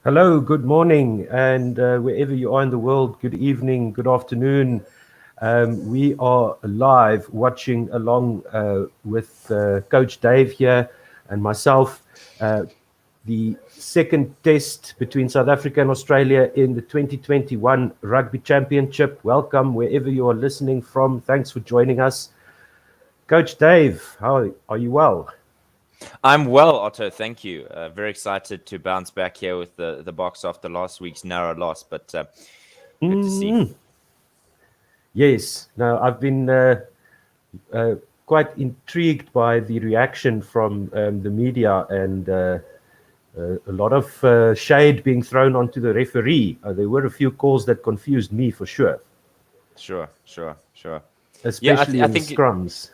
Hello, good morning, and wherever you are in the world, good evening, good afternoon. We are live watching along with Coach Dave here and myself, the second test between South Africa and Australia in the 2021 Rugby Championship. Welcome wherever you are listening from. Thanks for joining us. Coach Dave, how are you? Well? I'm well, Otto. Thank you. Very excited to bounce back here with the box after last week's narrow loss, but good to see. Yes. Now I've been uh, quite intrigued by the reaction from the media and a lot of shade being thrown onto the referee. There were a few calls that confused me for sure, Sure. Yeah, especially I in the think scrums.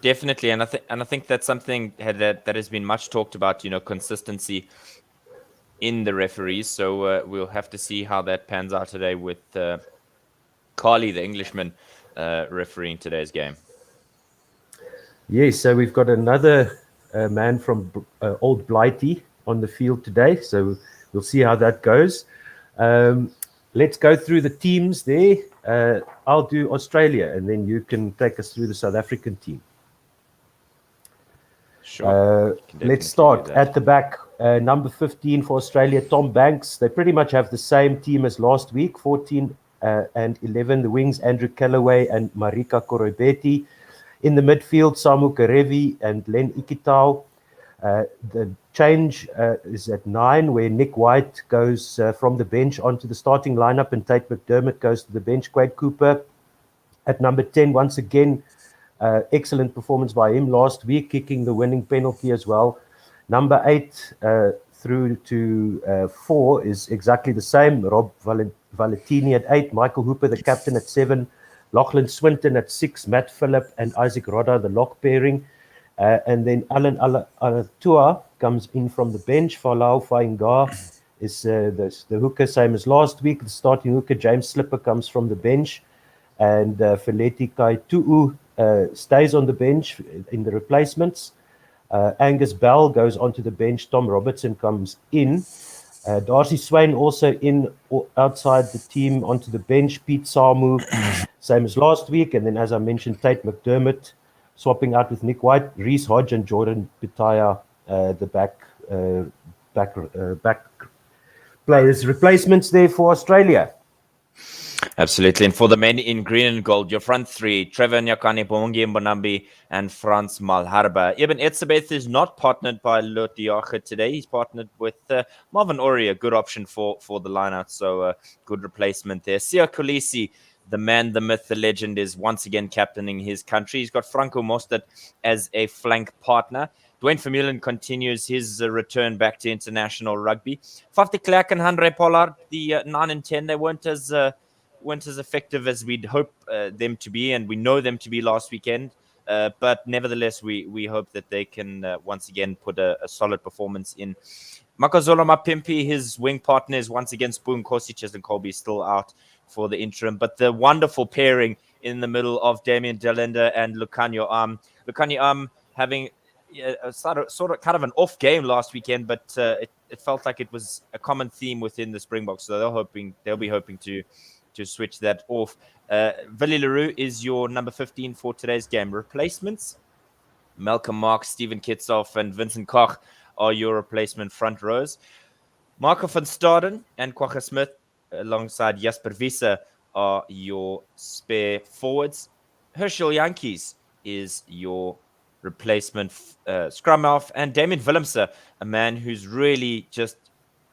definitely, and I think that's something that has been much talked about. Consistency in the referees. So we'll have to see how that pans out today with Carly, the Englishman, refereeing today's game. Yes, so we've got another man from Old Blighty on the field today. So we'll see how that goes. Um, let's go through the teams there. I'll do Australia, and then you can take us through the South African team. Sure, can Let's definitely do start that. at the back. Number 15 for Australia, Tom Banks. They pretty much have the same team as last week, 14 and 11. The wings, Andrew Callaway and Marika Korobeti. In the midfield, Samu Karevi and Len Ikitau. The change is at 9, where Nick White goes from the bench onto the starting lineup and Tate McDermott goes to the bench. Quake Cooper at number 10, once again, excellent performance by him last week, kicking the winning penalty as well. Number 8 through to 4 is exactly the same. Rob Valentini at 8, Michael Hooper, the captain, at 7, Lachlan Swinton at 6, Matt Phillip and Isaac Rodda, the lock pairing. And then Alan Alatua comes in from the bench. Falau Fainga is the hooker, same as last week. The starting hooker, James Slipper, comes from the bench. And Feleti Kaitu'u stays on the bench in the replacements. Angus Bell goes onto the bench. Tom Robertson comes in. Darcy Swain also in outside the team onto the bench. Pete Samu, same as last week. And then, as I mentioned, Tate McDermott swapping out with Nick White. Reese Hodge and Jordan Pitaya, the back players. Replacements there for Australia. Absolutely. And for the men in green and gold, your front three, Trevor Nyakane, Bongi Mbonambi, and Frans Malharba. Eben Etzebeth is not partnered by Lotiache today. He's partnered with Marvin Ori, a good option for the lineout. So good replacement there. Sia Kolisi, the man, the myth, the legend, is once again captaining his country. He's got Franco Mostert as a flank partner. Dwayne Vermeulen continues his return back to international rugby. Faf de Klerk and Andre Pollard, the 9 and 10, they weren't as effective as we'd hope them to be, and we know them to be last weekend. But nevertheless, we hope that they can once again put a solid performance in. Makazolo Mapimpi, his wing partner, is once again Spoon Kosichez and Colby still out for the interim. But the wonderful pairing in the middle of Damien Delenda and Lucanio Lucanio having a sort of kind of an off game last weekend, but it felt like it was a common theme within the Springboks. So they'll be hoping to switch that off. Willie Leroux is your number 15 for today's game. Replacements, Malcolm Marks, Stephen Kitsoff, and Vincent Koch are your replacement front rows. Marco van Staden and Kwagga Smith alongside Jasper Wiese are your spare forwards. Herschel Yankees is your replacement scrum half, and Damien Willemse, a man who's really just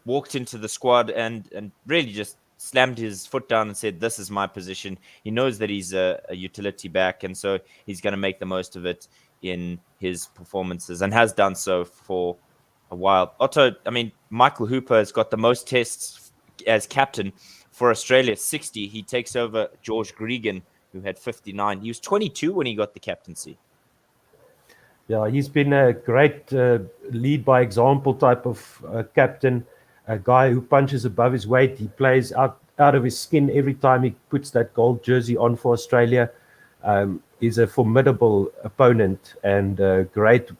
walked into the squad and really just slammed his foot down and said, "This is my position." He knows that he's a utility back, and so he's going to make the most of it in his performances, and has done so for a while. Otto, I mean, Michael Hooper has got the most tests as captain for Australia, 60. He takes over George Gregan, who had 59. He was 22 when he got the captaincy. Yeah, he's been a great lead by example type of captain, a guy who punches above his weight. He plays out of his skin every time he puts that gold jersey on for Australia. He's a formidable opponent and great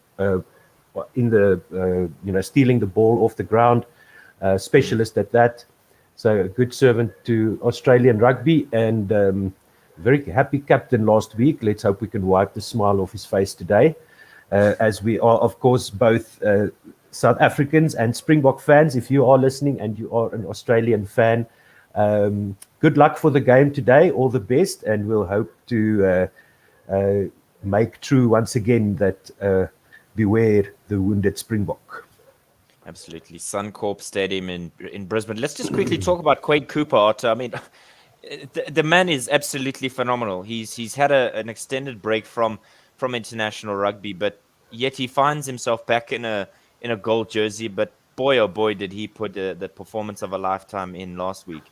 in the stealing the ball off the ground. specialist at that. So a good servant to Australian rugby, and very happy captain last week. Let's hope we can wipe the smile off his face today, as we are, of course, both South Africans and Springbok fans. If you are listening and you are an Australian fan, good luck for the game today. All the best, and we'll hope to make true once again that beware the wounded Springbok. Absolutely. Suncorp Stadium in Brisbane. Let's just quickly talk about Quake Cooper, Otto. I mean, the man is absolutely phenomenal. He's had an extended break from international rugby, but yet he finds himself back in a gold jersey. But boy, oh boy, did he put the performance of a lifetime in last week.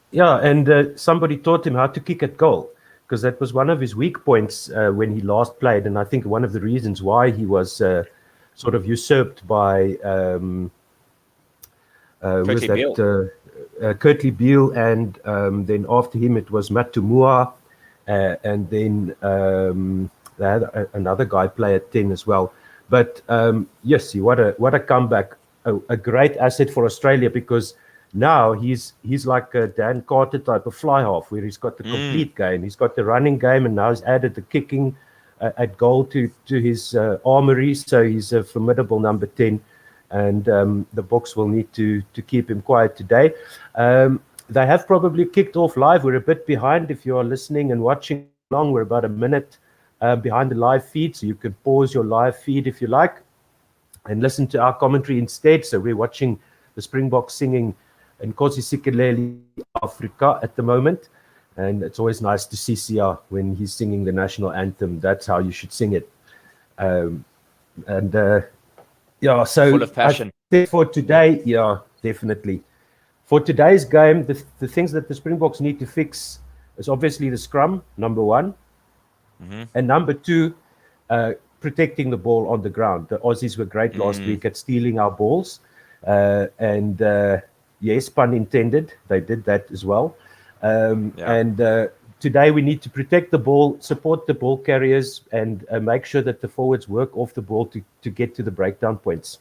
Yeah, and somebody taught him how to kick at goal, because that was one of his weak points when he last played, and I think one of the reasons why he was sort of usurped by Kurtley Beale, and then after him it was Matumua, and then they had another guy play at 10 as well. But yes, what a comeback, a great asset for Australia, because now he's like a Dan Carter type of fly half, where he's got the complete game. He's got the running game, and now he's added the kicking at goal to his armory. So he's a formidable number 10, and the Boks will need to keep him quiet today. They have probably kicked off live. We're a bit behind. If you are listening and watching along, we're about a minute behind the live feed, so you can pause your live feed if you like and listen to our commentary instead. So we're watching the Springboks singing Nkosi Sikeleli Africa at the moment, and it's always nice to see Sia when he's singing the national anthem. That's how you should sing it. Yeah, so full of passion. For today, yeah, definitely. For today's game, the things that the Springboks need to fix is obviously the scrum, number one, and number two, protecting the ball on the ground. The Aussies were great last week at stealing our balls, and yes, pun intended, they did that as well. And today we need to protect the ball, support the ball carriers, and make sure that the forwards work off the ball to get to the breakdown points.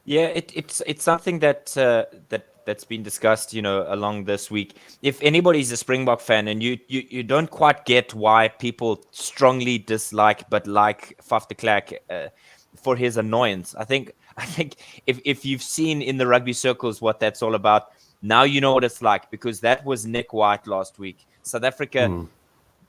Yeah, it's something that's been discussed, along this week. If anybody's a Springbok fan and you don't quite get why people strongly dislike but like Faf de Klerk for his annoyance, I think if you've seen in the rugby circles what that's all about, now you know what it's like, because that was Nick White last week. South Africa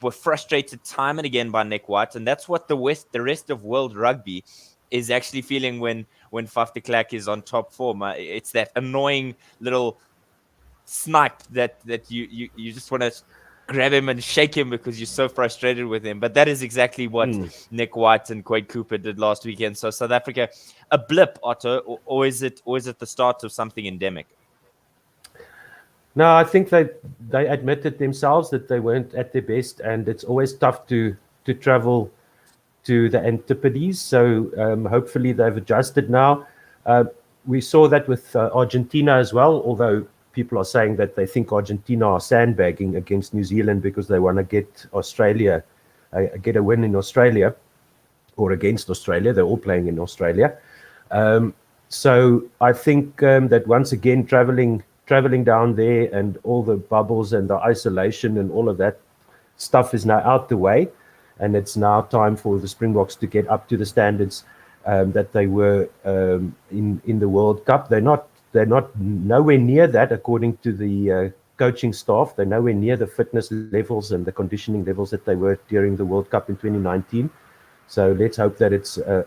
were frustrated time and again by Nick White, and that's what the rest of world rugby is actually feeling when Faf de Klerk is on top form. It's that annoying little snipe that you just want to grab him and shake him because you're so frustrated with him. But that is exactly what Nick White and Quake Cooper did last weekend. So South Africa, a blip, Otto, or is it the start of something endemic? No, I think they admitted themselves that they weren't at their best, and it's always tough to travel to the Antipodes. So hopefully they've adjusted now. We saw that with Argentina as well, although people are saying that they think Argentina are sandbagging against New Zealand because they want to get Australia, get a win in Australia or against Australia. They're all playing in Australia. So I think that once again, traveling down there and all the bubbles and the isolation and all of that stuff is now out the way. And it's now time for the Springboks to get up to the standards that they were in the World Cup. They're not nowhere near that, according to the coaching staff. They're nowhere near the fitness levels and the conditioning levels that they were during the World Cup in 2019. So let's hope that it's a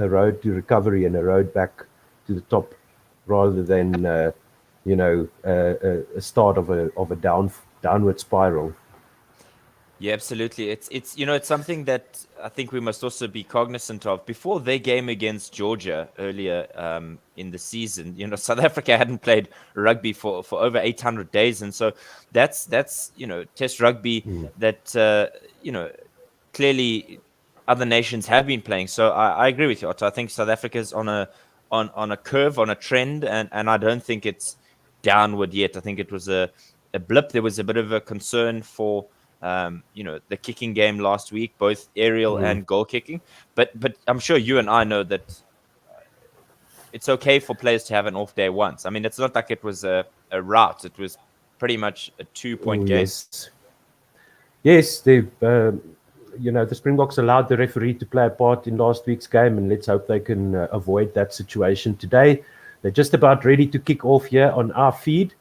road to recovery and a road back to the top, rather than a start of a downward spiral. Yeah, absolutely. It's something that I think we must also be cognizant of. Before their game against Georgia earlier in the season, South Africa hadn't played rugby for over 800 days, and so that's Test rugby that clearly other nations have been playing. So I agree with you, Otto. I think South Africa's on a curve, on a trend, and I don't think it's downward yet. I think it was a blip. There was a bit of a concern for the kicking game last week, both aerial and goal kicking. But I'm sure you and I know that it's okay for players to have an off day once. I mean, it's not like it was a rout. It was pretty much a 2-point game. Yes, they, the Springboks allowed the referee to play a part in last week's game, and let's hope they can avoid that situation today. They're just about ready to kick off here on our feed.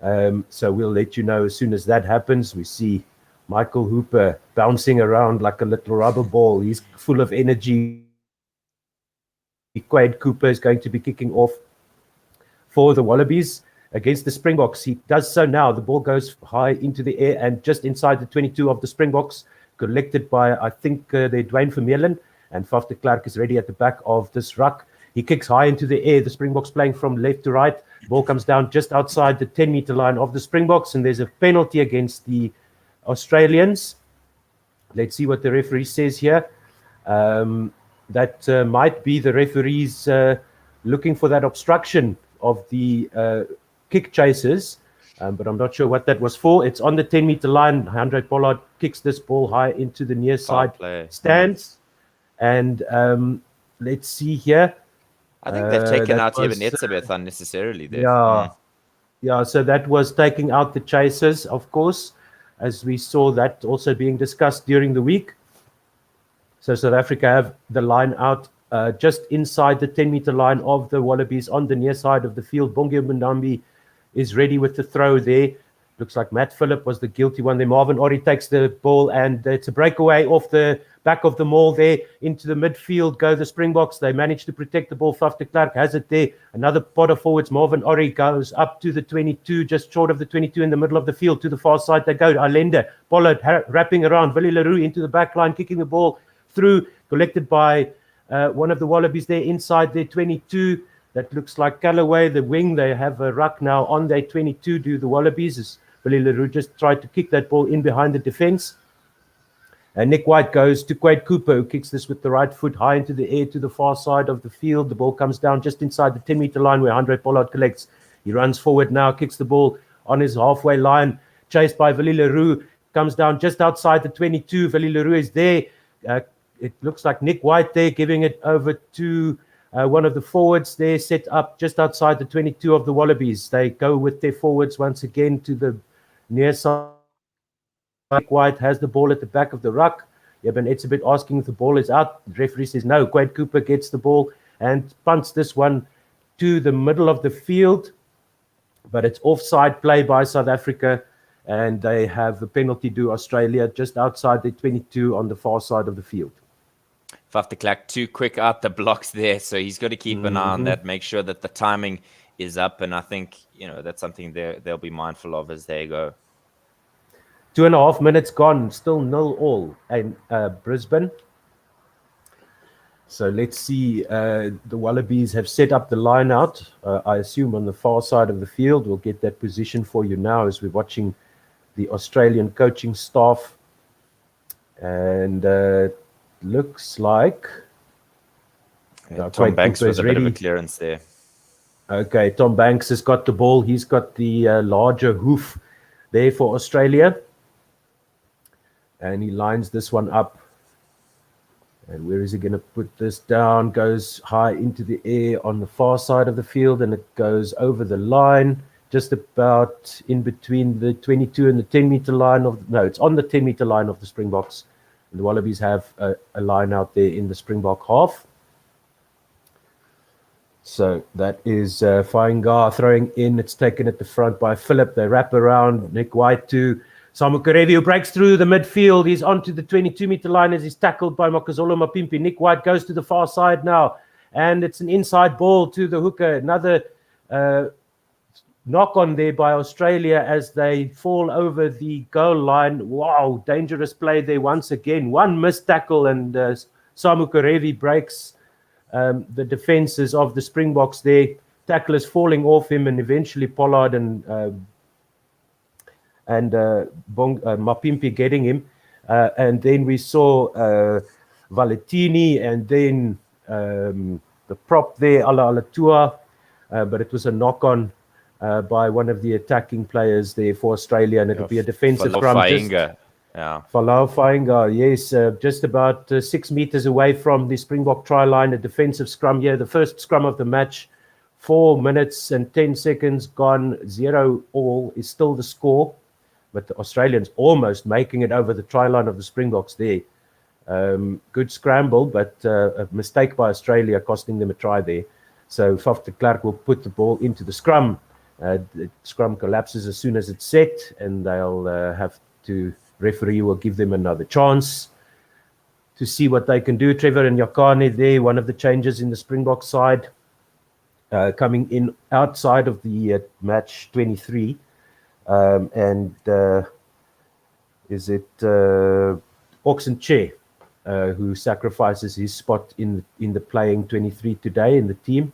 So we'll let you know as soon as that happens. We see Michael Hooper bouncing around like a little rubber ball. He's full of energy. Quake Cooper is going to be kicking off for the Wallabies against the Springboks. He does so now. The ball goes high into the air and just inside the 22 of the Springboks, collected by, I think, the Dwayne Vermeulen. And Faf de Klerk is ready at the back of this ruck. He kicks high into the air. The Springboks playing from left to right. Ball comes down just outside the 10-meter line of the Springboks, and there's a penalty against the Australians. Let's see what the referee says here. That might be the referees looking for that obstruction of the kick chasers, but I'm not sure what that was for. It's on the 10-meter line. Andre Pollard kicks this ball high into the near side stands. And let's see here. I think they've taken out Eben Etzebeth unnecessarily there. Yeah, so that was taking out the chasers, of course, as we saw that also being discussed during the week. So South Africa have the line out just inside the 10-meter line of the Wallabies on the near side of the field. Bongi Mbonambi is ready with the throw there. Looks like Matt Phillip was the guilty one there. Marvin Ori takes the ball, and it's a breakaway off the back of the maul there into the midfield. Go the Springboks. They manage to protect the ball. Faf de Klerk has it there. Another potter forwards. Marvin Ori goes up to the 22, just short of the 22 in the middle of the field. To the far side they go. Allende, Pollard wrapping around. Willie Leroux into the back line, kicking the ball through, collected by one of the Wallabies there inside their 22. That looks like Callaway, the wing. They have a ruck now on their 22, do the Wallabies. As Willie Leroux just tried to kick that ball in behind the defense. And Nick White goes to Quake Cooper, who kicks this with the right foot high into the air to the far side of the field. The ball comes down just inside the 10-meter line where Andre Pollard collects. He runs forward now, kicks the ball on his halfway line, chased by Willie Leroux. Comes down just outside the 22. Willie Leroux is there. It looks like Nick White there, giving it over to one of the forwards there, set up just outside the 22 of the Wallabies. They go with their forwards once again to the near side. Nick White has the ball at the back of the ruck. Eben Etzebeth asking if the ball is out. The referee says no. Quade Cooper gets the ball and punts this one to the middle of the field. But it's offside play by South Africa, and they have a penalty to Australia just outside the 22 on the far side of the field. Faf de Klerk too quick out the blocks there, so he's got to keep an eye on that, make sure that the timing is up, and I think that's something they'll be mindful of as they go. 2.5 minutes gone, still 0-0 in Brisbane. So let's see. The Wallabies have set up the line out, I assume, on the far side of the field. We'll get that position for you now as we're watching the Australian coaching staff. And looks like Tom Banks was a bit of a clearance there. Okay, Tom Banks has got the ball. He's got the larger hoof there for Australia. And he lines this one up. And where is he going to put this down? Goes high into the air on the far side of the field, and it goes over the line, just about in between the 22 and the 10-meter line it's on the 10-meter line of the Springboks. And the Wallabies have a line out there in the Springbok half. So that is Fainga throwing in. It's taken at the front by Phillip. They wrap around Nick White to Samu Karevi, who breaks through the midfield. He's onto the 22-meter line as he's tackled by Makazolo Mapimpi. Nick White goes to the far side now, and it's an inside ball to the hooker. Another knock on there by Australia as they fall over the goal line. Wow, dangerous play there once again. One missed tackle, and Samu Karevi breaks the defenses of the Springboks there. Tackle is falling off him, and eventually Pollard and Mapimpi getting him. And then we saw Valentini, and then the prop there, Alatua, but it was a knock-on by one of the attacking players there for Australia, and it'll be a defensive scrum. Yeah. Falau Fainga, yes, just about 6 meters away from the Springbok try line, a defensive scrum here, the first scrum of the match. 4 minutes and 10 seconds gone, 0-all is still the score, but the Australians almost making it over the try line of the Springboks there. Good scramble, but a mistake by Australia costing them a try there. So Faf de Klerk will put the ball into the scrum. The scrum collapses as soon as it's set, and they'll have to, referee will give them another chance to see what they can do. Trevor and Yakane there, one of the changes in the Springbok side, coming in outside of the match 23. And is it Oxenche who sacrifices his spot in the playing 23 today in the team,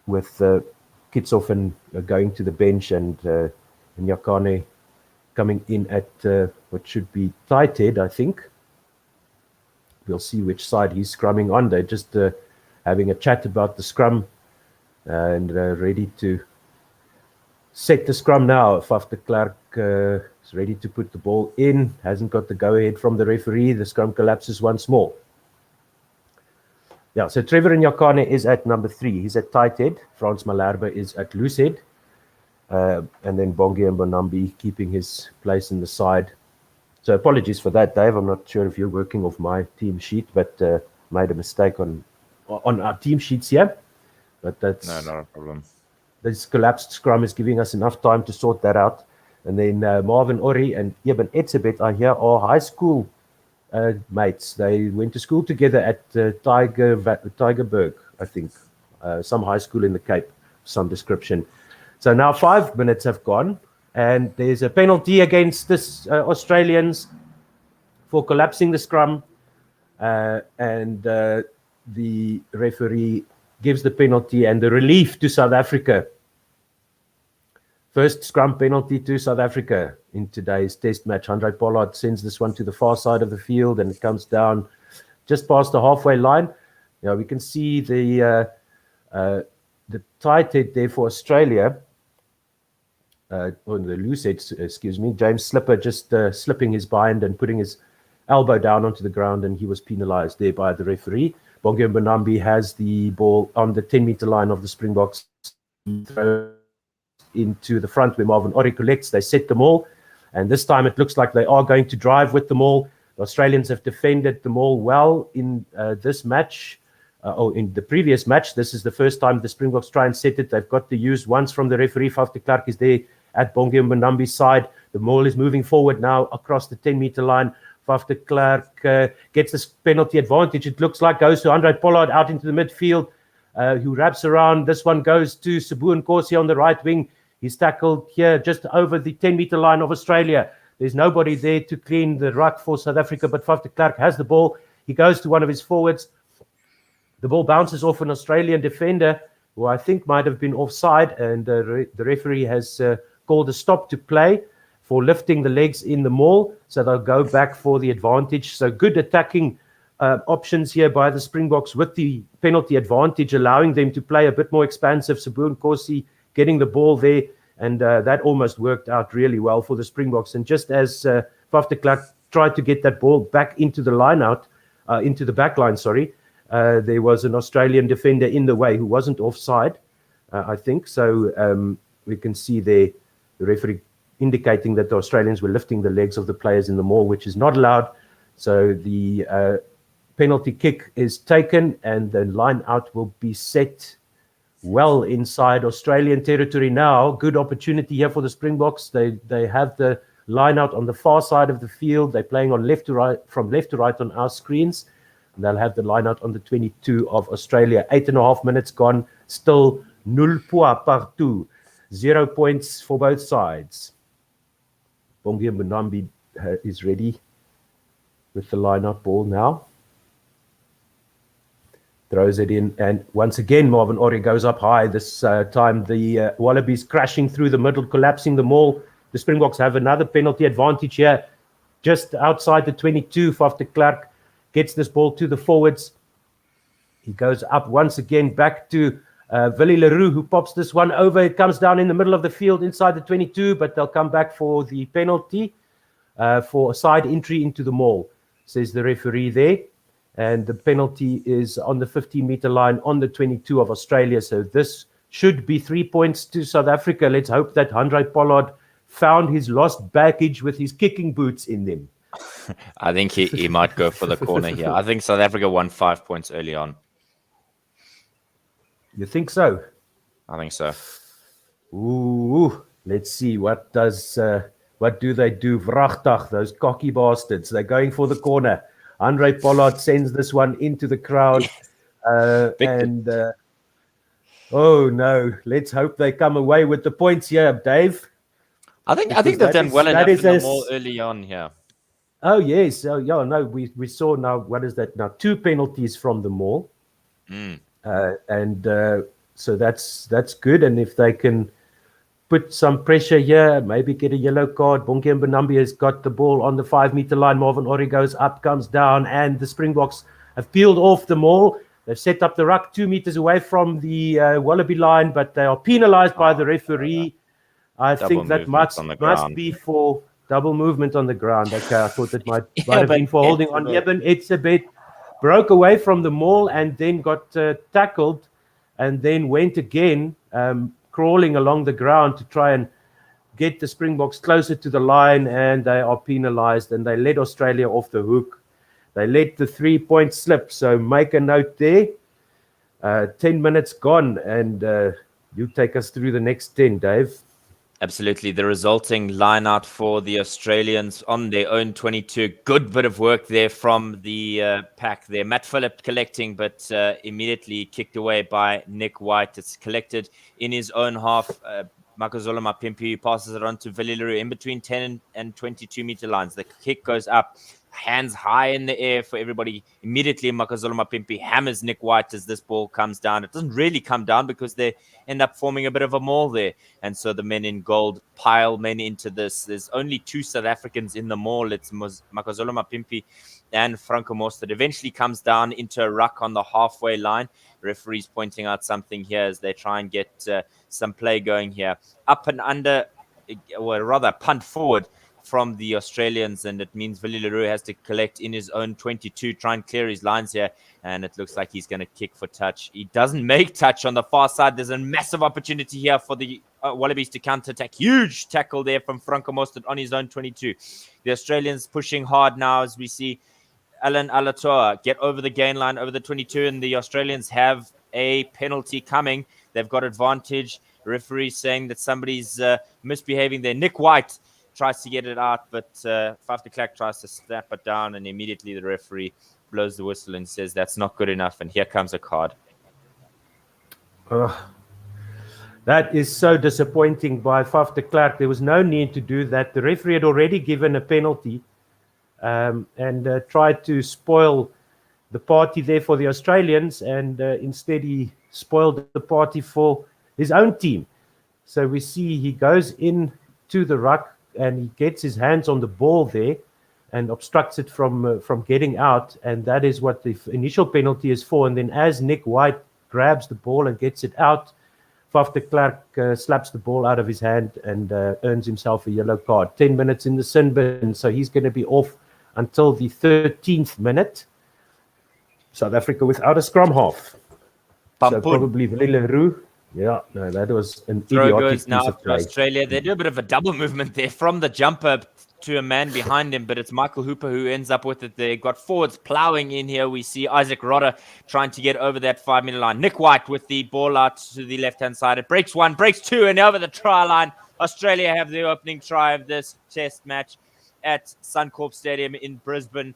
with Kitsoffen going to the bench and Nyakane coming in at what should be tight head, I think. We'll see which side he's scrumming on. They're just having a chat about the scrum and ready to set the scrum now. Faf de Klerk is ready to put the ball in. Hasn't got the go-ahead from the referee. The scrum collapses once more. Yeah, so Trevor Nyakane is at number 3. He's at tight head. Frans Malherbe is at loose head. And then Bongi and Bonambi keeping his place in the side. So apologies for that, Dave. I'm not sure if you're working off my team sheet, but made a mistake on our team sheets here. But that's... No, not a problem. This collapsed scrum is giving us enough time to sort that out. And then Marvin Ori and Eben Etzebeth are here, are high school mates. They went to school together at Tygerberg, I think. Some high school in the Cape, some description. So now 5 minutes have gone, and there's a penalty against this Australians for collapsing the scrum. And the referee gives the penalty and the relief to South Africa. First scrum penalty to South Africa in today's test match. Andre Pollard sends this one to the far side of the field, and it comes down just past the halfway line. Now we can see the tight head there for Australia, or the loose head, excuse me, James Slipper just slipping his bind and putting his elbow down onto the ground, and he was penalized there by the referee. Bongi Mbonambi has the ball on the 10-meter line of the Springboks. Throw into the front where Marvin Ori collects. They set them all, and this time it looks like they are going to drive with them all. The Australians have defended them all well in this match. In the previous match, this is the first time the Springboks try and set it. They've got to use once from the referee. Faf de Klerk is there at Bongi Mbonambi's side. The ball is moving forward now across the 10-meter line. Faf de Klerk gets this penalty advantage. It looks like goes to Andre Pollard out into the midfield, who wraps around. This one goes to Sabu Nkosi on the right wing. He's tackled here just over the 10-meter line of Australia. There's nobody there to clean the ruck for South Africa, but Faf de Klerk has the ball. He goes to one of his forwards. The ball bounces off an Australian defender, who I think might have been offside, and the referee has called a stop to play for lifting the legs in the maul, so they'll go back for the advantage. So good attacking options here by the Springboks with the penalty advantage, allowing them to play a bit more expansive. Sabu Nkosi getting the ball there, and that almost worked out really well for the Springboks. And just as Faf de Klerk tried to get that ball back into the line out, into the back line, there was an Australian defender in the way who wasn't offside, I think. So we can see there the referee indicating that the Australians were lifting the legs of the players in the maul, which is not allowed. So the penalty kick is taken, and the line out will be set well inside Australian territory now. Good opportunity here for the Springboks. They have the line out on the far side of the field. They're playing on left to right, from left to right on our screens. And they'll have the line out on the 22 of Australia. 8.5 minutes gone. Still 0 points partout. 0 points for both sides. Bongi Mbonambi is ready with the line-out ball now. Throws it in, and once again Marvin Ori goes up high. This time the Wallabies crashing through the middle, collapsing the maul. The Springboks have another penalty advantage here. Just outside the 22, Faf de Klerk gets this ball to the forwards. He goes up once again back to Willie Leroux, who pops this one over. It comes down in the middle of the field inside the 22, but they'll come back for the penalty. for a side entry into the maul, says the referee there. And the penalty is on the 15-meter line on the 22 of Australia. So this should be 3 points to South Africa. Let's hope that Handré Pollard found his lost baggage with his kicking boots in them. I think he might go for the corner here. I think South Africa won 5 points early on. You think so? I think so. Ooh, let's see. What do they do? Vrachtig, those cocky bastards. They're going for the corner. Handré Pollard sends this one into the crowd. Oh no, let's hope they come away with the points here, Dave. I think they've done well enough in the maul early on here. Oh yes, no, we saw now. What is that now? 2 penalties from the maul, so that's good. And if they can put some pressure here, maybe get a yellow card. Bonke Mbonambi has got the ball on the 5-meter line. Marvin Orri goes up, comes down, and the Springboks have peeled off the maul. They've set up the ruck 2 meters away from the Wallaby line, but they are penalized by the referee. I think that must be for double movement on the ground. Okay, I thought it might have been for holding on. Eben Etzebeth broke away from the maul and then got tackled and then went again, crawling along the ground to try and get the Springboks closer to the line, and they are penalized and they let Australia off the hook. They let the 3-point slip, so make a note there. 10 minutes gone, and you take us through the next 10, Dave. Absolutely. The resulting line out for the Australians on their own 22. Good bit of work there from the pack there. Matt Phillip collecting, but immediately kicked away by Nick White. It's collected in his own half. Makazole Mapimpi passes it on to Villileroux in between 10 and 22 meter lines. The kick goes up, hands high in the air for everybody. Immediately, Makazole Mapimpi hammers Nick White as this ball comes down. It doesn't really come down because they end up forming a bit of a maul there. And so the men in gold pile men into this. There's only 2 South Africans in the maul. It's Makazole Mapimpi and Franco Mostert. Eventually comes down into a ruck on the halfway line. Referees pointing out something here as they try and get some play going here. Up and under, or rather punt forward from the Australians, and it means Villileroux has to collect in his own 22, try and clear his lines here, and it looks like he's going to kick for touch. He doesn't make touch on the far side. There's a massive opportunity here for the Wallabies to counter-attack. Huge tackle there from Franco Mostert on his own 22. The Australians pushing hard now as we see Alan Alatoa get over the gain line over the 22, and the Australians have a penalty coming. They've got advantage. Referee saying that somebody's misbehaving there. Nick White tries to get it out, but Faf de Klerk tries to snap it down, and immediately the referee blows the whistle and says that's not good enough, and here comes a card. That is so disappointing by Faf de Klerk. There was no need to do that. The referee had already given a penalty and tried to spoil the party there for the Australians, and instead he spoiled the party for his own team. So we see he goes in to the ruck and he gets his hands on the ball there and obstructs it from getting out, and that is what the initial penalty is for. And then as Nick White grabs the ball and gets it out, Faf de Klerk slaps the ball out of his hand and earns himself a yellow card. 10 minutes in the sin bin, so he's going to be off until the 13th minute. South Africa without a scrum half. So probably Villileroux. Yeah, no, that was an idiotic goes now to Australia. They do a bit of a double movement there from the jumper to a man behind him, but it's Michael Hooper who ends up with it. They've got forwards ploughing in here. We see Isaac Rodder trying to get over that 5-meter line. Nick White with the ball out to the left-hand side. It breaks 1, breaks 2, and over the try line. Australia have the opening try of this test match at Suncorp Stadium in Brisbane.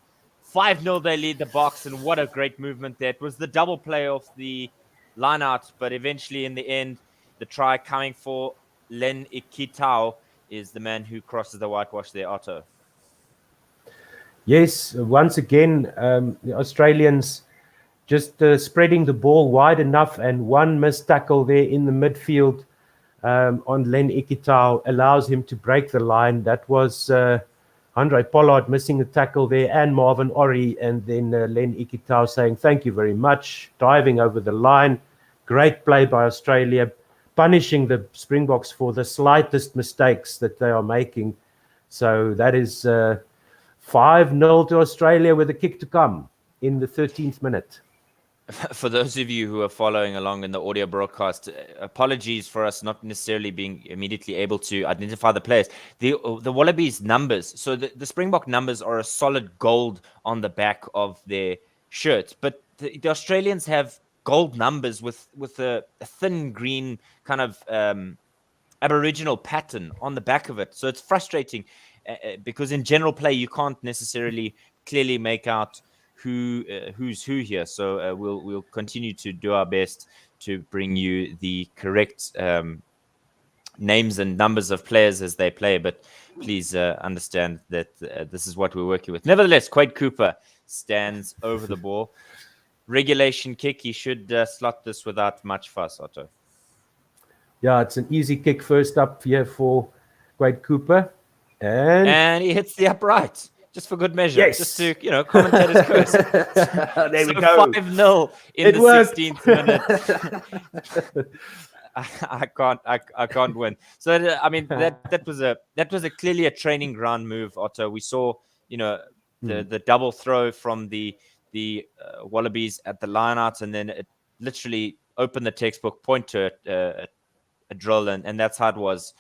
5-0 they lead the box, and what a great movement there. It was the double play off the line out, but eventually in the end, the try coming for Len Ikitau is the man who crosses the whitewash there, Otto. Yes, once again, the Australians just spreading the ball wide enough, and one missed tackle there in the midfield on Len Ikitau allows him to break the line. That was Handré Pollard missing a tackle there, and Marvin Orri, and then Len Ikitau saying thank you very much, diving over the line. Great play by Australia, punishing the Springboks for the slightest mistakes that they are making. So that is 5-0 to Australia with a kick to come in the 13th minute. For those of you who are following along in the audio broadcast, apologies for us not necessarily being immediately able to identify the players. The Wallabies numbers, so the Springbok numbers are a solid gold on the back of their shirt, but the Australians have gold numbers with a thin green kind of Aboriginal pattern on the back of it. So it's frustrating because in general play you can't necessarily clearly make out who's who here. So we'll continue to do our best to bring you the correct names and numbers of players as they play. But please understand that this is what we're working with. Nevertheless, Quake Cooper stands over the ball. Regulation kick. He should slot this without much fuss, Otto. Yeah, it's an easy kick first up here for Quake Cooper. And he hits the upright. Just for good measure. Yes. Just to, commentators curse. There we go. 5-0 in the worked. 16th minute. I can't win. So that was a clearly a training ground move, Otto. We saw, the double throw from the Wallabies at the line out, and then it literally opened the textbook, point to a drill, and that's how it was.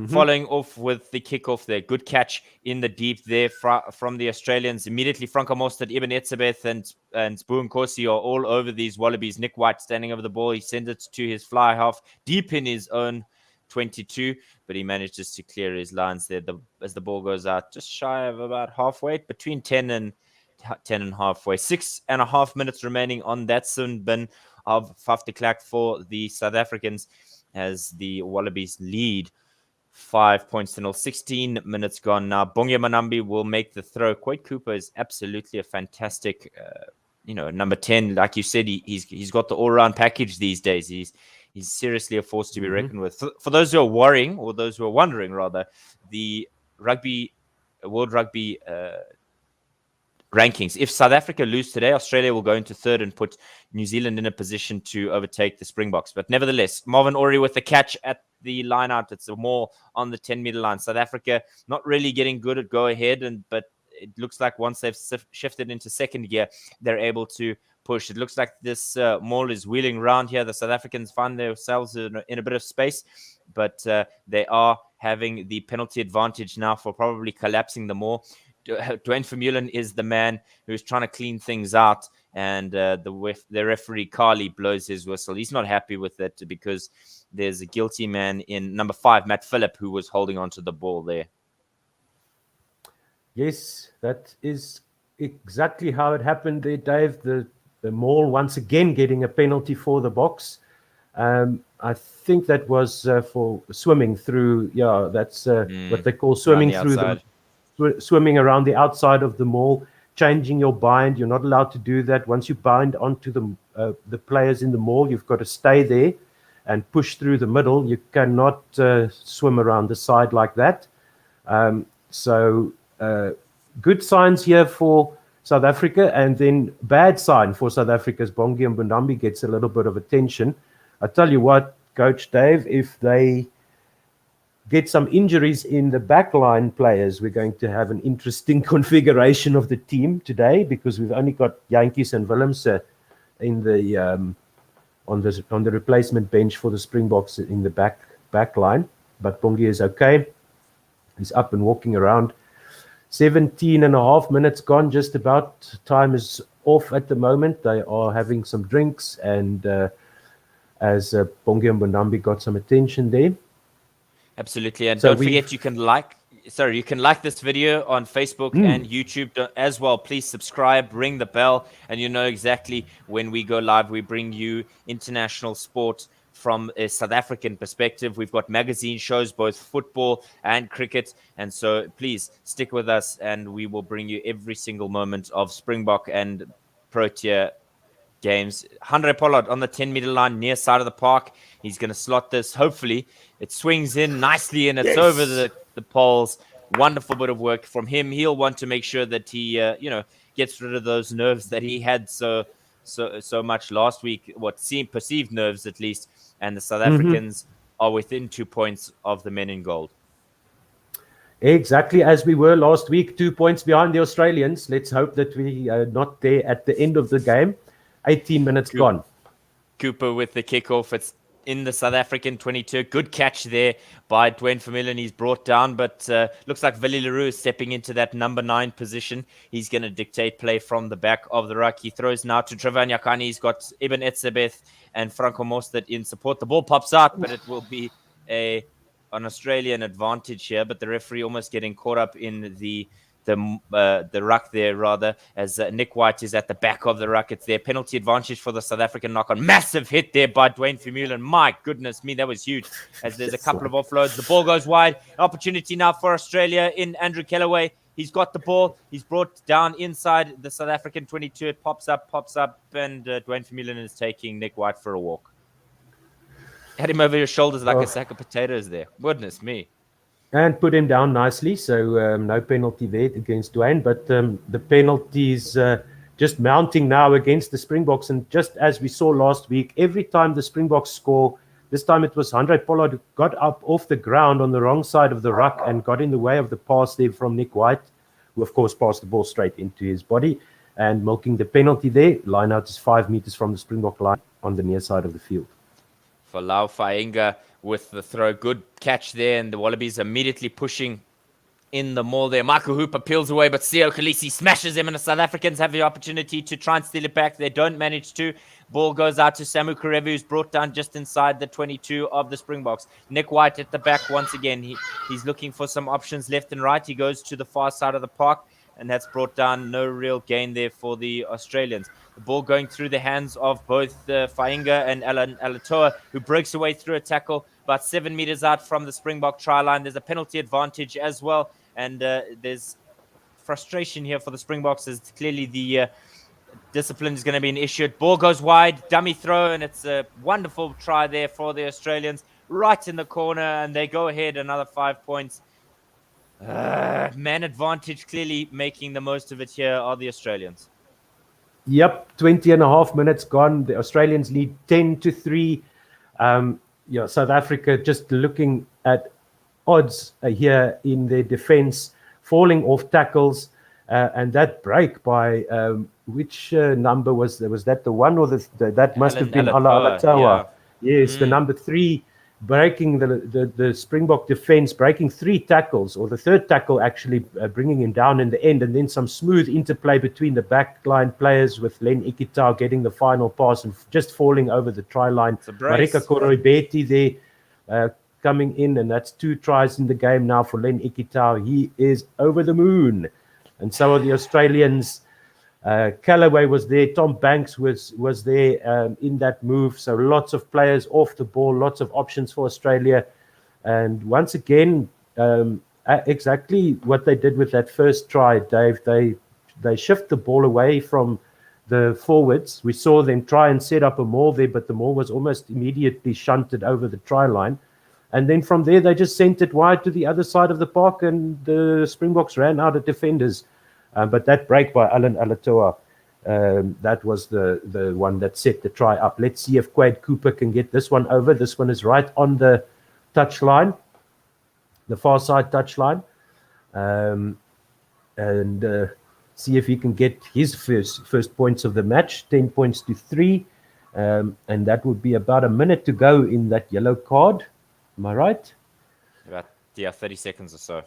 Following off with the kickoff there. Good catch in the deep there from the Australians. Immediately, Franco Mostert, Ibn Etzebeth, and Spoon Corsi are all over these Wallabies. Nick White standing over the ball. He sends it to his fly half deep in his own 22, but he manages to clear his lines there as the ball goes out just shy of about halfway, between 10 and halfway. 6.5 minutes remaining on that sin bin of Fafteklak for the South Africans as the Wallabies lead 5 points to 0. 16 minutes gone now. Bongia Manambi will make the throw. Quake Cooper is absolutely a fantastic, number 10. Like you said, he's got the all-round package these days. He's seriously a force to be reckoned with. For those who are worrying, or those who are wondering rather, the World Rugby rankings. If South Africa lose today, Australia will go into third and put New Zealand in a position to overtake the Springboks. But nevertheless, Marvin Ory with the catch at the line out. It's more on the 10-meter line. South Africa not really getting good at go ahead, but it looks like once they've shifted into second gear, they're able to push. It looks like this maul is wheeling around here. The South Africans find themselves in a bit of space, but they are having the penalty advantage now for probably collapsing the maul. Dwayne Vermeulen is the man who's trying to clean things out, and the referee Carly blows his whistle. He's not happy with it because there's a guilty man in number 5, Matt Phillip, who was holding onto the ball there. Yes, that is exactly how it happened there, Dave. The maul once again getting a penalty for the box. I think that was for swimming through. Yeah, that's what they call swimming through swimming around the outside of the maul, changing your bind. You're not allowed to do that. Once you bind onto the players in the maul, you've got to stay there and push through the middle. You cannot swim around the side like that. So good signs here for South Africa, and then bad sign for South Africa's Bongi Mbonambi gets a little bit of attention. I tell you what, Coach Dave, if they get some injuries in the backline players, we're going to have an interesting configuration of the team today, because we've only got Jantjies and Willemse in the on the replacement bench for the Springboks in the back line. But Bongi is okay. He's up and walking around. 17.5 minutes gone, just about. Time is off at the moment. They are having some drinks, and as Bongi Mbonambi got some attention there. Absolutely. And don't forget, you can like this video on Facebook and YouTube as well. Please subscribe, ring the bell, and you know exactly when we go live. We bring you international sport from a South African perspective. We've got magazine shows, both football and cricket. And so please stick with us, and we will bring you every single moment of Springbok and Protea games. Handré Pollard on the 10-meter line near side of the park. He's going to slot this. Hopefully it swings in nicely, and it's over the poles. Wonderful bit of work from him. He'll want to make sure that he gets rid of those nerves that he had so much last week, what seemed perceived nerves at least. And the South Africans are within 2 points of the men in gold. Exactly as we were last week, 2 points behind the Australians. Let's hope that we are not there at the end of the game. 18 minutes gone. Cooper with the kickoff. It's in the South African 22. Good catch there by Dwayne Vermeulen. He's brought down, but looks like Willie Leroux is stepping into that number 9 position. He's going to dictate play from the back of the ruck. He throws now to Trevor Nyakani. He's got Eben Etzebeth and Franco Mostert in support. The ball pops out, but it will be an Australian advantage here. But the referee almost getting caught up in the ruck there, rather, as Nick White is at the back of the ruck. It's their penalty advantage for the South African knock-on. Massive hit there by Dwayne Vermeulen. My goodness me, that was huge. As there's a couple of offloads. The ball goes wide. Opportunity now for Australia in Andrew Kellaway. He's got the ball. He's brought down inside the South African 22. It pops up, and Dwayne Vermeulen is taking Nick White for a walk. Had him over your shoulders like a sack of potatoes there. Goodness me. And put him down nicely, so no penalty there against Dwayne. But the penalties just mounting now against the Springboks. And just as we saw last week, every time the Springboks score, this time it was Handré Pollard who got up off the ground on the wrong side of the ruck and got in the way of the pass there from Nick White, who of course passed the ball straight into his body and milking the penalty there. Line out is 5 meters from the Springbok line on the near side of the field. For Lau Fainga with the throw. Good catch there, and the Wallabies immediately pushing in the maul there. Michael Hooper peels away, but Sio Khaleesi smashes him, and the South Africans have the opportunity to try and steal it back. They don't manage to. Ball goes out to Samu Karevu, who's brought down just inside the 22 of the Springboks. Nick White at the back once again. He's looking for some options left and right. He goes to the far side of the park, and that's brought down no real gain there for the Australians. The ball going through the hands of both Fainga and Alan Alatoa, who breaks away through a tackle about 7 meters out from the Springbok try line. There's a penalty advantage as well, and there's frustration here for the Springboks, as clearly the discipline is going to be an issue. Ball goes wide, dummy throw, and it's a wonderful try there for the Australians, right in the corner, and they go ahead another 5 points. Man advantage, clearly making the most of it here are the Australians. Yep, 20 and a half minutes gone. The Australians lead 10-3. South Africa just looking at odds here in their defense, falling off tackles, and that break by which number was there? Was that the one or that must have been Ala Alatawa? Yeah. Yes, the number 3. Breaking the Springbok defense, breaking 3 tackles, or the third tackle actually bringing him down in the end, and then some smooth interplay between the backline players with Len Ikitau getting the final pass and just falling over the try line. Marika Koroibeti there coming in, and that's 2 tries in the game now for Len Ikitau. He is over the moon, and so are the Australians. Callaway was there. Tom Banks was there in that move. So lots of players off the ball, lots of options for Australia. And once again, exactly what they did with that first try, Dave. They shift the ball away from the forwards. We saw them try and set up a maul there, but the maul was almost immediately shunted over the try line. And then from there, they just sent it wide to the other side of the park, and the Springboks ran out of defenders. But that break by Alan Alatoa, that was the one that set the try up. Let's see if Quake Cooper can get this one over. This one is right on the touchline, the far side touchline. And see if he can get his first points of the match, 10-3. And that would be about a minute to go in that yellow card. Am I right? About 30 seconds or so.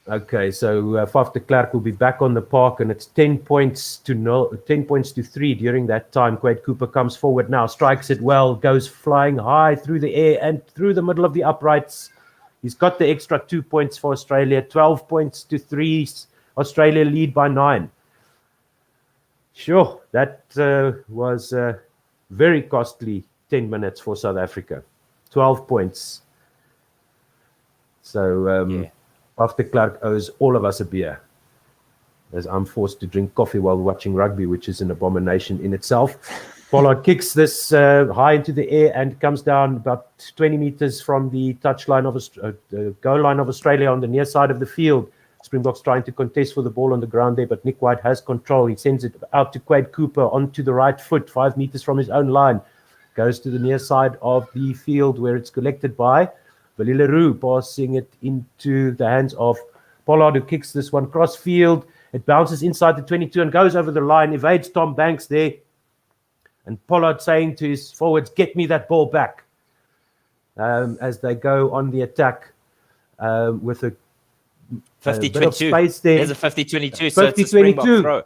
Okay, so Faf de Klerk will be back on the park, and it's 10 points to 3 during that time. Quade Cooper comes forward now, strikes it well, goes flying high through the air and through the middle of the uprights. He's got the extra 2 points for Australia, 12 points to 3. Australia lead by 9. Sure, that was very costly 10 minutes for South Africa. 12 points. So, After Clark owes all of us a beer, as I'm forced to drink coffee while watching rugby, which is an abomination in itself. Pollard kicks this high into the air and comes down about 20 meters from the touchline of the goal line of Australia on the near side of the field. Springboks trying to contest for the ball on the ground there, but Nick White has control. He sends it out to Quade Cooper onto the right foot, 5 meters from his own line. Goes to the near side of the field where it's collected by Willie Leroux, passing it into the hands of Pollard, who kicks this one cross field. It bounces inside the 22 and goes over the line, evades Tom Banks there. And Pollard saying to his forwards, get me that ball back. As they go on the attack with a 50-22. Space there. There's a 50-22, so it's a Springbok throw.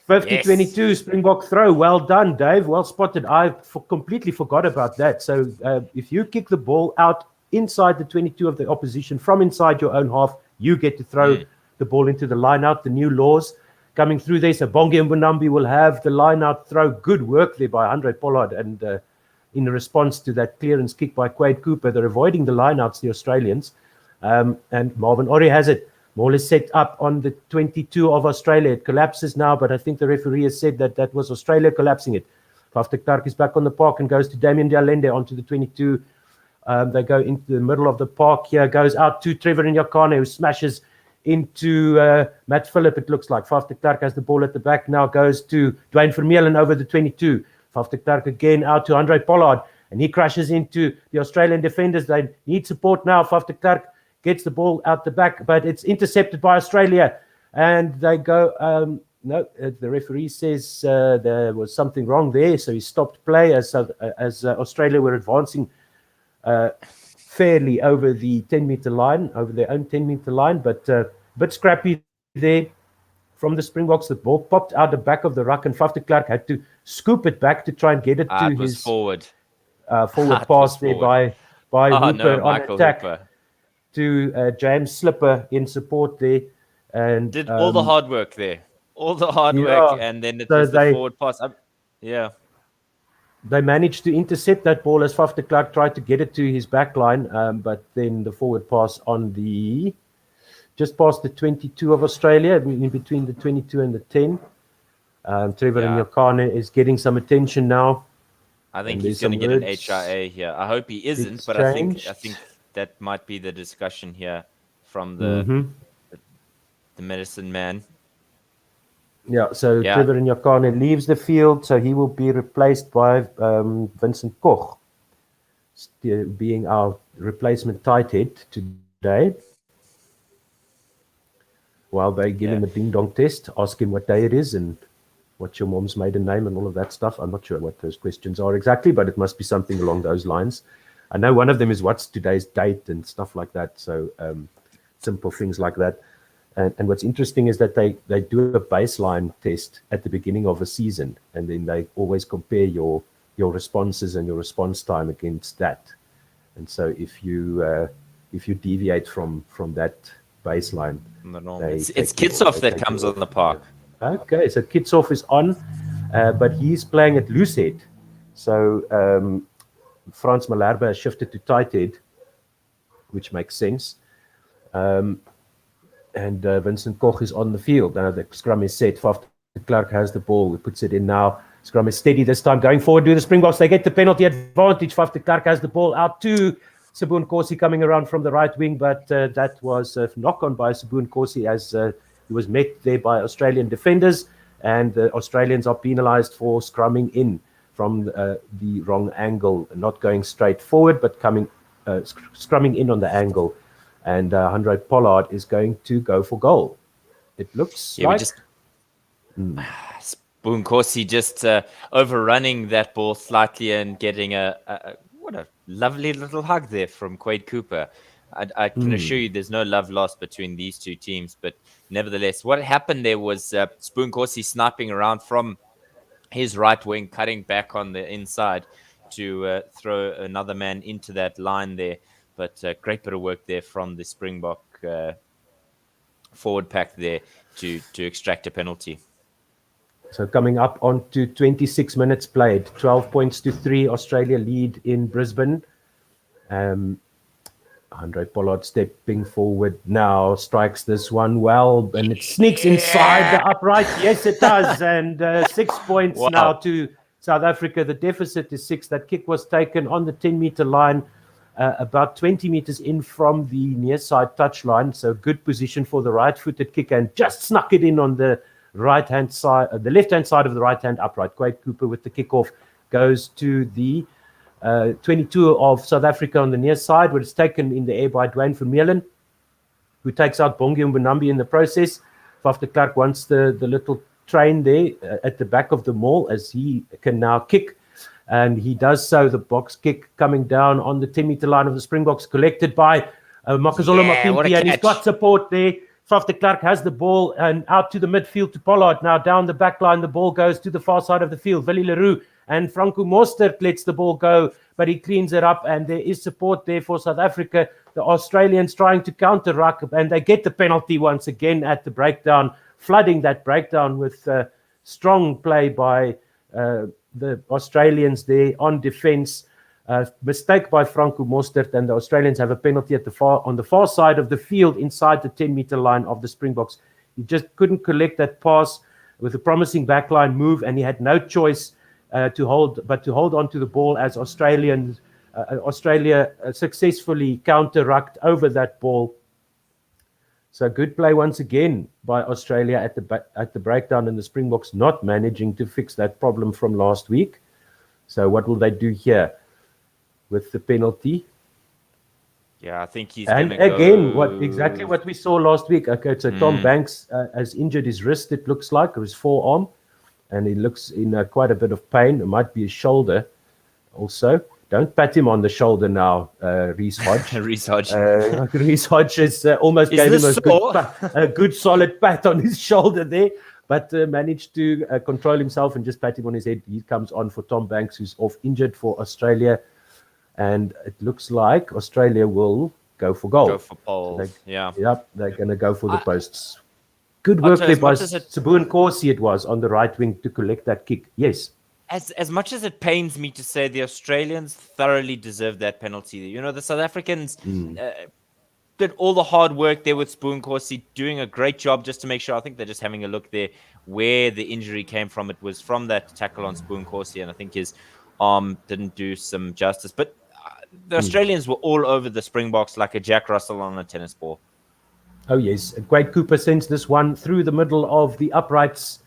50-22 Yes. Springbok throw. Well done, Dave. Well spotted. I completely forgot about that. So if you kick the ball out inside the 22 of the opposition from inside your own half, you get to throw the ball into the line out. The new laws coming through there. So Bongi and Mbonambi will have the line out throw. Good work there by Andre Pollard. And in response to that clearance kick by Quake Cooper, they're avoiding the line outs, the Australians. And Marvin Ori has it. Ball is set up on the 22 of Australia. It collapses now, but I think the referee has said that was Australia collapsing it. Faf de Klerk is back on the park and goes to Damien Dialende onto the 22. They go into the middle of the park here, goes out to Trevor Nyakane, who smashes into Matt Phillip, it looks like. Faf de Klerk has the ball at the back now, goes to Dwayne Vermeulen over the 22. Faf de Klerk again out to Andre Pollard, and he crashes into the Australian defenders. They need support now. Faf de Klerk gets the ball out the back, but it's intercepted by Australia. And they go, the referee says there was something wrong there, so he stopped play as Australia were advancing fairly over the 10-meter line, over their own 10-meter line, but a bit scrappy there from the Springboks. The ball popped out the back of the ruck, and Faf de Klerk had to scoop it back to try and get it to his forward pass there by Hooper on attack. Hooper. To James Slipper in support there. And did all the hard work there. All the hard work, and then it was the forward pass. They managed to intercept that ball as Faf de Klerk tried to get it to his back line, but then the forward pass on just past the 22 of Australia, in between the 22 and the 10. Trevor Nyakane is getting some attention now. I think he's going to get an HIA here. I hope he isn't, but I think that might be the discussion here from the medicine man. Yeah, so Trevor Nyakane leaves the field, so he will be replaced by Vincent Koch, being our replacement tight head today. While they give him a ding-dong test, ask him what day it is and what's your mom's maiden name and all of that stuff. I'm not sure what those questions are exactly, but it must be something along those lines. I know one of them is what's today's date and stuff like that. So simple things like that. And what's interesting is that they do a baseline test at the beginning of a season, and then they always compare your responses and your response time against that. And so if you deviate from that baseline, it's Kitsoff that comes on the park. Okay, so Kitsoff is on, but he's playing at loosehead. So Frans Malherbe has shifted to tight head, which makes sense. And Vincent Koch is on the field. Now the scrum is set. Faf de Klerk has the ball. He puts it in now. Scrum is steady this time. Going forward to the Springboks. They get the penalty advantage. Faf de Klerk has the ball out to Sabun Kosi coming around from the right wing, but that was a knock-on by Sabun Kosi as he was met there by Australian defenders, and the Australians are penalised for scrumming in from the wrong angle, not going straight forward, but coming scrumming in on the angle. And Andre Pollard is going to go for goal. It looks like... Spoon Corsi just overrunning that ball slightly and getting what a lovely little hug there from Quake Cooper. I can assure you there's no love lost between these two teams, but nevertheless, what happened there was Spoon Corsi sniping around from his right wing, cutting back on the inside to throw another man into that line there. But great bit of work there from the Springbok forward pack there to extract a penalty. So coming up on to 26 minutes played, 12 points to 3, Australia lead in Brisbane. Andre Pollard stepping forward now, strikes this one well, and it sneaks inside the upright. Yes, it does. And 6 points now to South Africa. The deficit is 6. That kick was taken on the 10-meter line, about 20 meters in from the near side touchline. So good position for the right-footed kicker, and just snuck it in on the right-hand side, the left-hand side of the right-hand upright. Quake Cooper with the kickoff goes to the 22 of South Africa on the near side, where it's taken in the air by Dwayne Vermeulen. who takes out Bongi Mbonambi in the process. Faf de Klerk wants the little train there at the back of the mall as he can now kick. And he does so, the box kick coming down on the 10-meter line of the Springboks, collected by Makazolo Mapimpi, and he's got support there. Faf de Klerk has the ball and out to the midfield to Pollard. Now down the back line, the ball goes to the far side of the field. Willie Leroux and Franco Mostert lets the ball go, but he cleans it up, and there is support there for South Africa. The Australians trying to counter ruck, and they get the penalty once again at the breakdown, flooding that breakdown with strong play by the Australians there on defense. Mistake by Franco Mostert, and the Australians have a penalty on the far side of the field inside the 10-meter line of the Springboks. He just couldn't collect that pass with a promising backline move, and he had no choice to hold on to the ball as Australia successfully counter-rucked over that ball. So good play once again by Australia at the breakdown, and the Springboks not managing to fix that problem from last week. So what will they do here with the penalty? Yeah, I think he's and going to again, go... exactly what we saw last week. Okay, so Tom Banks has injured his wrist, it looks like, or his forearm, and he looks in quite a bit of pain. It might be his shoulder also. Don't pat him on the shoulder now, Reece Hodge. Reece Hodge. Reece Hodge almost gave him a good solid pat on his shoulder there, but managed to control himself and just pat him on his head. He comes on for Tom Banks, who's off injured for Australia. And it looks like Australia will go for goal. Go for poles, Yep, they're going to go for the posts. Good work there by Sabu and Corsi it was on the right wing to collect that kick. Yes. As much as it pains me to say, the Australians thoroughly deserved that penalty. You know, the South Africans did all the hard work there with Spoon Corsi, doing a great job just to make sure. I think they're just having a look there where the injury came from. It was from that tackle on Spoon Corsi, and I think his arm didn't do some justice. But the Australians were all over the Springboks like a Jack Russell on a tennis ball. Oh, yes. Quake Cooper sends this one through the middle of the uprights.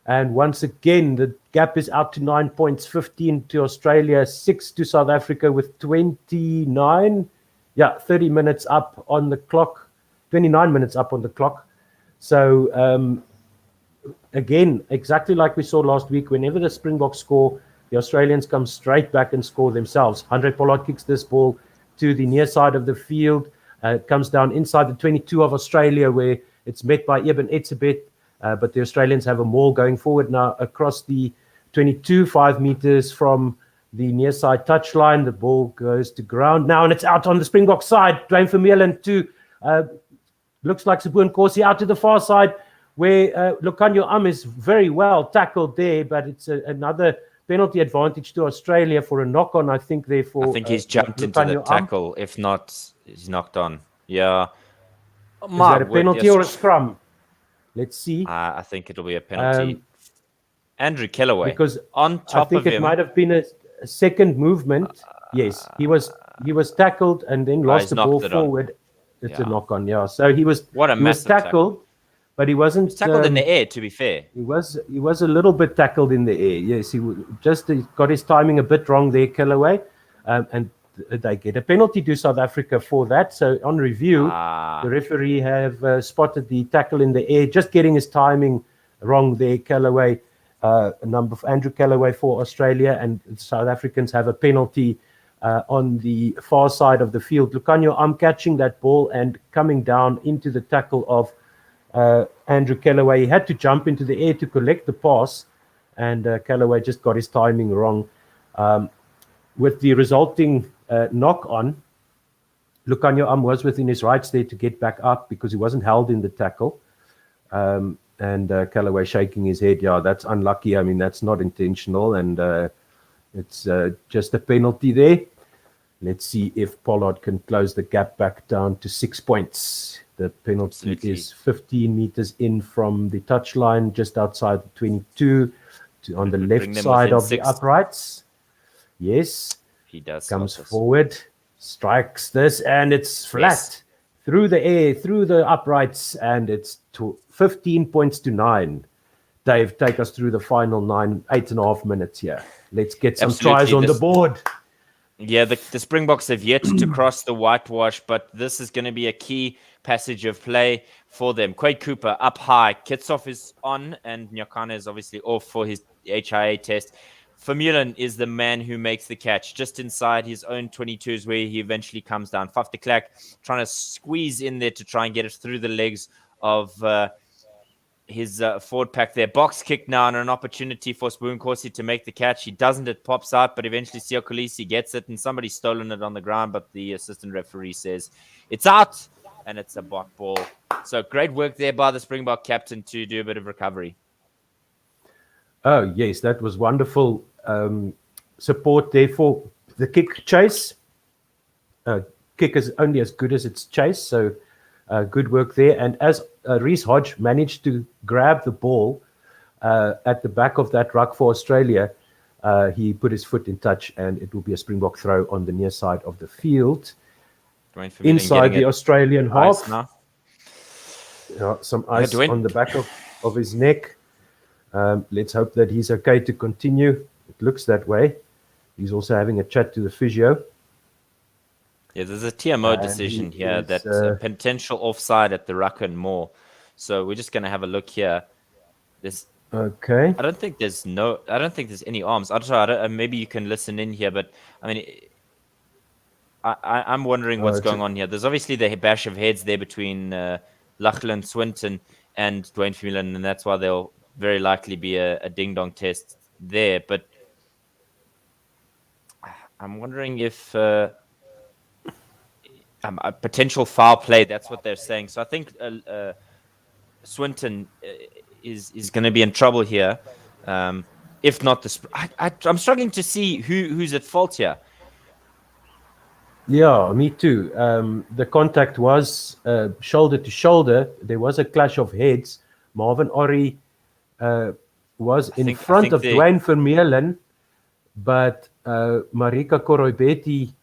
And once again, the gap is out to 9 points, 15 to Australia, 6 to South Africa with 29. 30 minutes up on the clock, 29 minutes up on the clock. So, again, exactly like we saw last week, whenever the Springboks score, the Australians come straight back and score themselves. Andre Pollard kicks this ball to the near side of the field. It comes down inside the 22 of Australia, where it's met by Eben Etzebeth. But the Australians have a maul going forward now across the 22, 5 meters from the near side touchline. The ball goes to ground now, and it's out on the Springbok side. Dwayne Vermeulen to looks like Sabu Corsi out to the far side, where Lucanio is very well tackled there, but it's another penalty advantage to Australia for a knock-on, I think, therefore. I think he's jumped into the tackle. If not, he's knocked on. Yeah. Is that a penalty or a scrum? Let's see. I think it'll be a penalty. Andrew Kellaway, because on top I think of it him, might have been a second movement. Yes, he was tackled and then lost the ball forward. It's a knock-on, yeah. So he was tackled, but he wasn't tackled in the air. To be fair, he was a little bit tackled in the air. Yes, he just got his timing a bit wrong there, Kellaway, and they get a penalty to South Africa for that. So on review, the referee have spotted the tackle in the air, just getting his timing wrong there. Kellaway, Andrew Kellaway for Australia, and South Africans have a penalty on the far side of the field. Lucanio catching that ball and coming down into the tackle of Andrew Kellaway. He had to jump into the air to collect the pass, and Kellaway just got his timing wrong. With the resulting knock-on, Lucanio was within his rights there to get back up because he wasn't held in the tackle. And Kellaway shaking his head, that's unlucky. I mean, that's not intentional, and it's just a penalty there. Let's see if Pollard can close the gap back down to 6 points. The penalty is 15 meters in from the touchline, just outside the 22, on the left side of the uprights. Yes, he does. Comes forward, strikes this, and it's flat through the air, through the uprights, and it's 15 points to 9. Dave, take us through the final 8.5 minutes here. Let's get some tries on the board. Yeah, the Springboks have yet to cross the whitewash, but this is going to be a key passage of play for them. Quake Cooper up high. Kitshoff is on, and Nyakane is obviously off for his HIA test. Vermeulen is the man who makes the catch just inside his own 22s, where he eventually comes down. Faf de Klerk trying to squeeze in there to try and get it through the legs of his forward pack there. Box kick now and an opportunity for Spoon Corsi to make the catch. He doesn't, it pops out, but eventually Sio Kolisi gets it, and somebody's stolen it on the ground, but the assistant referee says it's out, and it's a block ball. So great work there by the Springbok captain to do a bit of recovery. Oh, yes, that was wonderful support there for the kick chase. Kick is only as good as its chase, so good work there. And as Reece Hodge managed to grab the ball at the back of that ruck for Australia, he put his foot in touch, and it will be a Springbok throw on the near side of the field. Inside the Australian half. Some ice on the back of his neck. Let's hope that he's okay to continue. It looks that way. He's also having a chat to the physio. Yeah, there's a TMO decision here that's a potential offside at the ruck and more. So we're just going to have a look here. Okay. I don't think there's any arms. Maybe you can listen in here, but I mean, I'm wondering what's going on here. There's obviously the bash of heads there between Lachlan Swinton and Dwayne Vermeulen, and that's why there'll very likely be a ding-dong test there. But I'm wondering if a potential foul play, that's what they're saying. So I think Swinton is going to be in trouble here. If not I'm struggling to see who's at fault here. Yeah, me too. The contact was shoulder to shoulder. There was a clash of heads. Marvin Orrie was in front of Dwayne Vermeulen, but Marika Koroibeti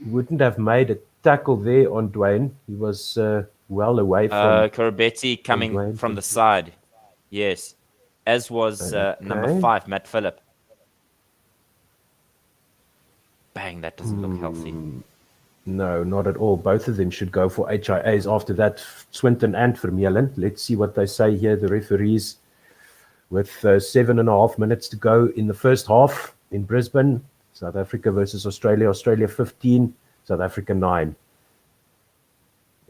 wouldn't have made a tackle there on Dwayne. He was well away from... Koroibeti coming from the side. Yes. As was number 5, Matt Phillip. Bang, that doesn't look healthy. No, not at all. Both of them should go for HIAs after that, Swinton and Vermeulen. Let's see what they say here, the referees, with 7.5 minutes to go in the first half in Brisbane. South Africa versus Australia. Australia 15, South Africa 9.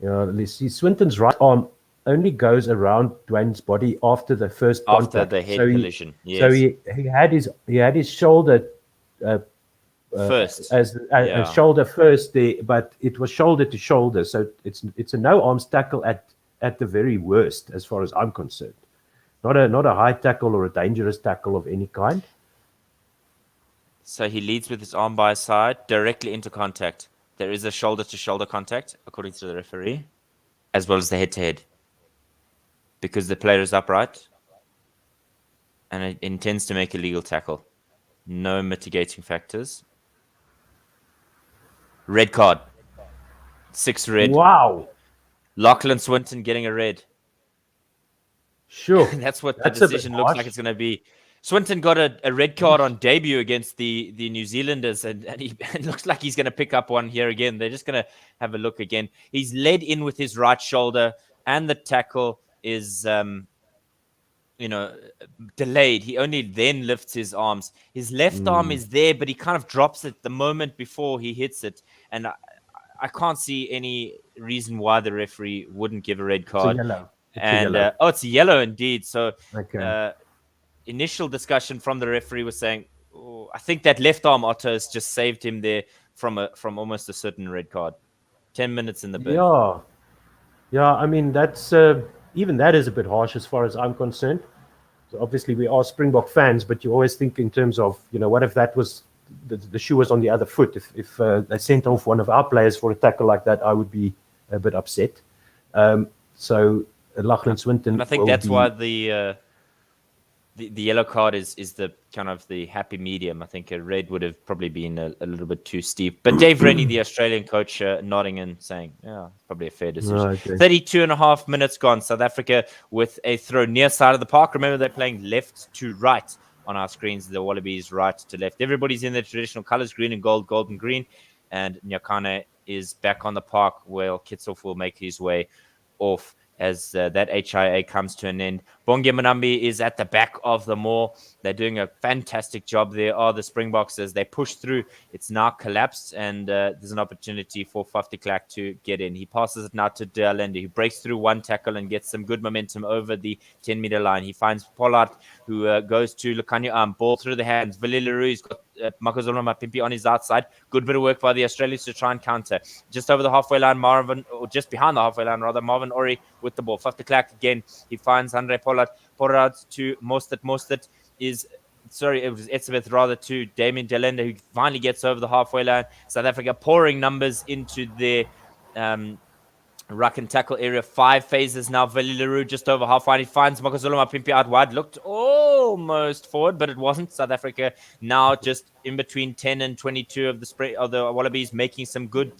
Let's see. Swinton's right arm only goes around Dwayne's body after the first contact. After the head collision, yes. So he had his shoulder first, as shoulder first there, but it was shoulder to shoulder, so it's a no arms tackle at the very worst, as far as I'm concerned. Not a high tackle or a dangerous tackle of any kind. So he leads with his arm by his side directly into contact. There is a shoulder to shoulder contact, according to the referee, as well as the head to head, because the player is upright and it intends to make a legal tackle. No mitigating factors. Red card. 6 red. Wow. Lachlan Swinton getting a red. Sure. That's what the decision looks like it's going to be. Swinton got a red card on debut against the New Zealanders, and it looks like he's going to pick up one here again. They're just going to have a look again. He's led in with his right shoulder, and the tackle is delayed. He only then lifts his arms. His left arm is there, but he kind of drops it the moment before he hits it. And I can't see any reason why the referee wouldn't give a red card. It's a yellow. It's a yellow indeed. So okay. Initial discussion from the referee was saying, I think that left arm Otto has just saved him there from almost a certain red card. 10 minutes in the bin. Yeah. I mean, that's even that is a bit harsh as far as I'm concerned. So obviously, we are Springbok fans, but you always think in terms of, what if that was the shoe was on the other foot? If they sent off one of our players for a tackle like that, I would be a bit upset. So Lachlan Swinton, and I think that's why the yellow card is the kind of the happy medium. I think a red would have probably been a little bit too steep. But Dave Rennie, the Australian coach, nodding and saying, probably a fair decision. Okay. 32.5 minutes gone. South Africa with a throw near side of the park. Remember, they're playing left to right on our screens. The Wallabies right to left. Everybody's in their traditional colors, green and gold, gold and green. And Nyakane is back on the park, where Kitsoff will make his way off as that HIA comes to an end. Bonge Manambi is at the back of the mall. They're doing a fantastic job there. The Springboks, as they push through. It's now collapsed, and there's an opportunity for Faf de Klerk to get in. He passes it now to De Allende, who breaks through one tackle and gets some good momentum over the 10-meter line. He finds Pollard, who goes to Lucanio, ball through the hands. Villiers Leroux's got Makazolo Mapimpi on his outside. Good bit of work by the Australians to try and counter. Just over the halfway line, just behind the halfway line, rather, Marvin Ori with the ball. Faf de Klerk again. He finds Andre Pollard. Pollard to Mostert. Mostert is... Sorry, it was Etzebeth rather to Damien Delenda, who finally gets over the halfway line. South Africa pouring numbers into their ruck and tackle area. 5 phases now. Villiers Leroux just over half wide. He finds Makazolo Mapimpi out wide. Looked almost forward, but it wasn't. South Africa now just in between 10 and 22 of the Wallabies, making some good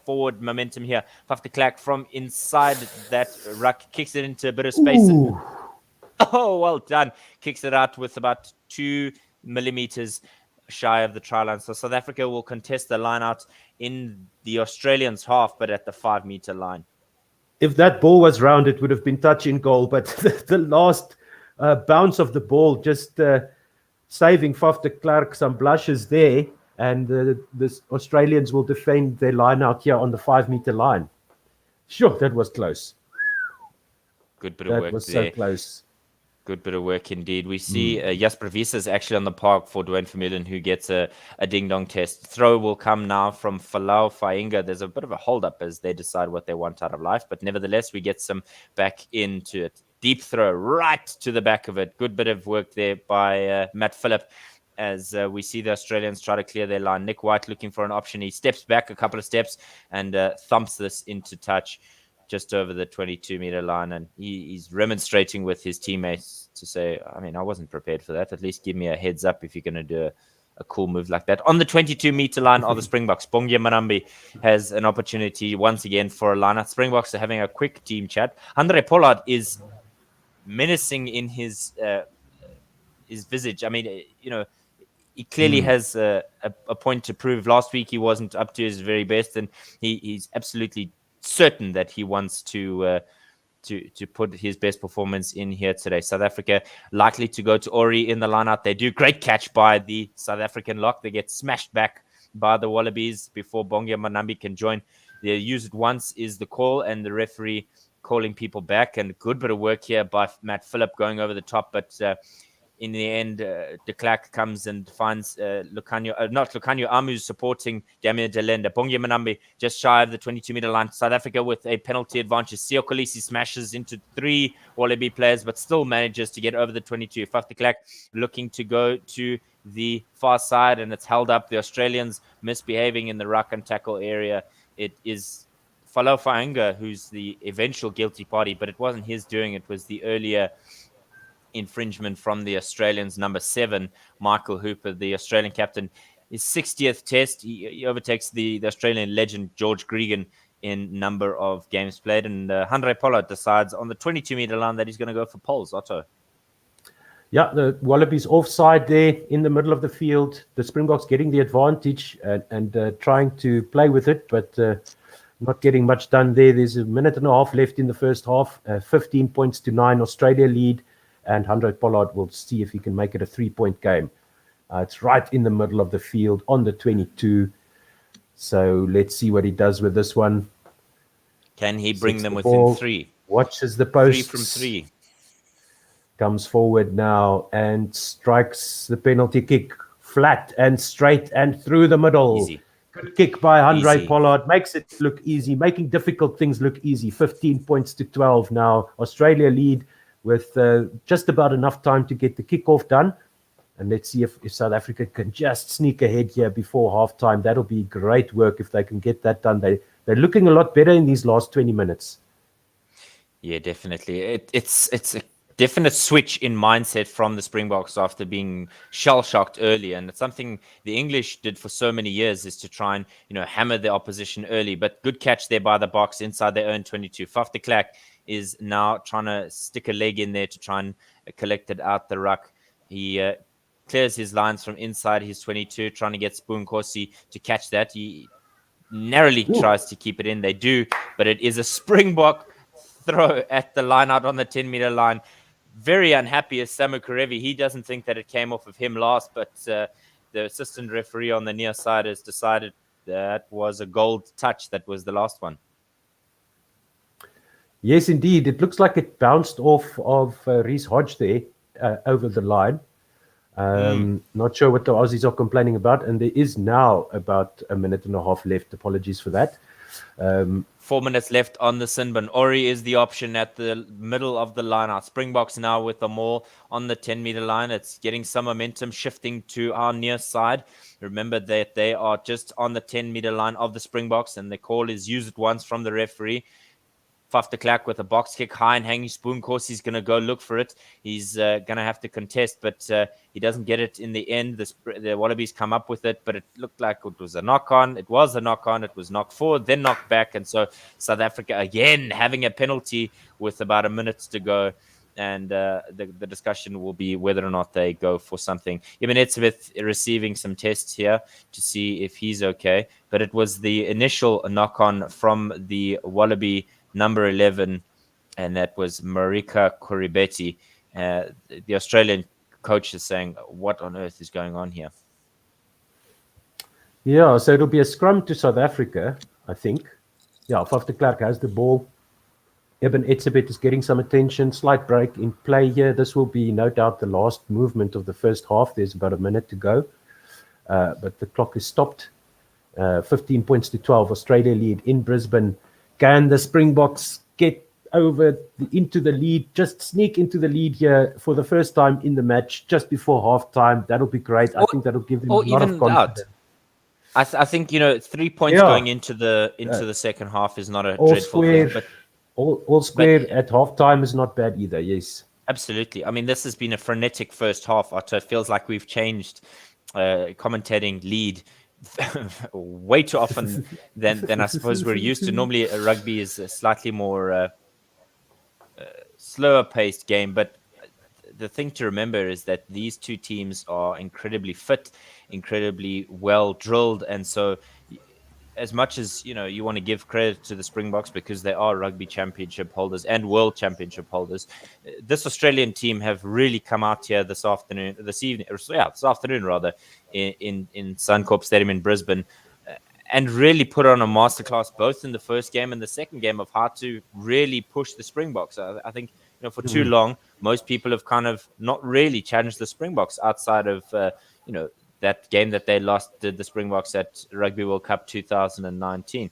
forward momentum here. Faf de Klerk from inside that ruck kicks it into a bit of space. Well done. Kicks it out with about 2 millimeters shy of the try line. So South Africa will contest the line out in the Australians' half, but at the 5-meter line. If that ball was round, it would have been touch in goal. But the last bounce of the ball just saving Faf de Klerk some blushes there. And the Australians will defend their line out here on the 5-meter line. Sure, that was close. Good bit of work there. That was so close. Good bit of work indeed. We see Jasper Wiese is actually on the park for Dwayne Vermeulen, who gets a ding-dong test. Throw will come now from Falau Fainga. There's a bit of a hold-up as they decide what they want out of life, but nevertheless, we get some back into it. Deep throw right to the back of it. Good bit of work there by Matt Phillip, as we see the Australians try to clear their line. Nick White looking for an option. He steps back a couple of steps and thumps this into touch just over the 22-meter line, and he's remonstrating with his teammates to say, I mean, I wasn't prepared for that. At least give me a heads up if you're going to do a cool move like that. On the 22-meter line are the Springboks. Bonge Manambi has an opportunity once again for a line-out. Springboks are having a quick team chat. Andre Pollard is menacing in his visage. I mean, he clearly has a point to prove. Last week he wasn't up to his very best, and he's absolutely certain that he wants to put his best performance in here today. South Africa likely to go to Ori in the lineout. They do great catch by the South African lock. They get smashed back by the Wallabies before Bonge Manambi can join. They use it once is the call, and the referee calling people back. And a good bit of work here by Matt Phillip going over the top, but in the end, de Klerk comes and finds Lucanio Amu supporting Damien Delenda. Bonge Manambi just shy of the 22-meter line. South Africa with a penalty advantage. Siya Kolisi smashes into 3 Wallaby players, but still manages to get over the 22. Faf de Klerk looking to go to the far side, and it's held up. The Australians misbehaving in the ruck and tackle area. It is Falau Fainga who's the eventual guilty party, but it wasn't his doing. It was the earlier infringement from the Australians. Number 7, Michael Hooper, the Australian captain, his 60th test. He overtakes the Australian legend George Gregan in number of games played. And Andre Pollard decides on the 22-meter line that he's going to go for poles. Otto. Yeah, the Wallabies offside there in the middle of the field. The Springboks getting the advantage and trying to play with it, but not getting much done there. There's a minute and a half left in the first half. 15 points to 9, Australia lead. And Andre Pollard will see if he can make it a 3-point game. It's right in the middle of the field on the 22. So let's see what he does with this one. Can he bring them within 3? Watches the post. 3 from 3. Comes forward now and strikes the penalty kick flat and straight and through the middle. Easy. Good kick by Andre Pollard. Makes it look easy, making difficult things look easy. 15 points to 12 now. Australia lead with just about enough time to get the kickoff done. And let's see if South Africa can just sneak ahead here before halftime. That'll be great work if they can get that done. They're looking a lot better in these last 20 minutes. Yeah, definitely. It's a definite switch in mindset from the Springboks after being shell-shocked early. And it's something the English did for so many years, is to try and hammer the opposition early. But good catch there by the Boks inside their own 22. Faf de Klerk is now trying to stick a leg in there to try and collect it out the ruck. He clears his lines from inside his 22, trying to get Spoonkosi to catch that. He narrowly tries to keep it in. They do, but it is a Springbok throw at the line out on the 10-meter line. Very unhappy is Samu Karevi. He doesn't think that it came off of him last, but the assistant referee on the near side has decided that was a gold touch. That was the last one. Yes, indeed. It looks like it bounced off of Reece Hodge there over the line. Not sure what the Aussies are complaining about. And there is now about a minute and a half left. Apologies for that. 4 minutes left on the sin bin. Ori is the option at the middle of the line. Our Springboks now with the maul on the 10-meter line. It's getting some momentum shifting to our near side. Remember that they are just on the 10-meter line of the Springboks, and the call is use it once from the referee. Faf de Klerk with a box kick high and hanging. Spoonkosi he's going to go look for it. He's going to have to contest, but he doesn't get it in the end. The Wallabies come up with it, but it looked like it was a knock-on. It was a knock-on. It was knocked forward, then knocked back. And so South Africa, again, having a penalty with about a minute to go. And the discussion will be whether or not they go for something. Eben Etzebeth receiving some tests here to see if he's okay. But it was the initial knock-on from the Wallaby number 11, and that was Marika Kuribeti. The Australian coach is saying, what on earth is going on here? Yeah, so it'll be a scrum to South Africa, I think. Yeah, Faf de Klerk has the ball. Eben Etzebeth is getting some attention. Slight break in play here. This will be, no doubt, the last movement of the first half. There's about a minute to go. But the clock is stopped. 15 points to 12. Australia lead in Brisbane. Can the Springboks get into the lead, just sneak into the lead here for the first time in the match just before halftime? That'll be great. I think that'll give them a lot of confidence. I think 3 points going into the second half is not a dreadful thing. But all square at halftime is not bad either. Yes, absolutely. I mean, this has been a frenetic first half. It feels like we've changed commentating lead way too often than I suppose we're used to. Normally, rugby is a slightly more slower paced game, but the thing to remember is that these two teams are incredibly fit, incredibly well drilled, and so as much as you want to give credit to the Springboks because they are rugby championship holders and world championship holders, this Australian team have really come out here this afternoon rather, in Suncorp Stadium in Brisbane, and really put on a masterclass both in the first game and the second game of how to really push the Springboks. I think for too long most people have kind of not really challenged the Springboks outside of that game that they lost to the Springboks at Rugby World Cup 2019.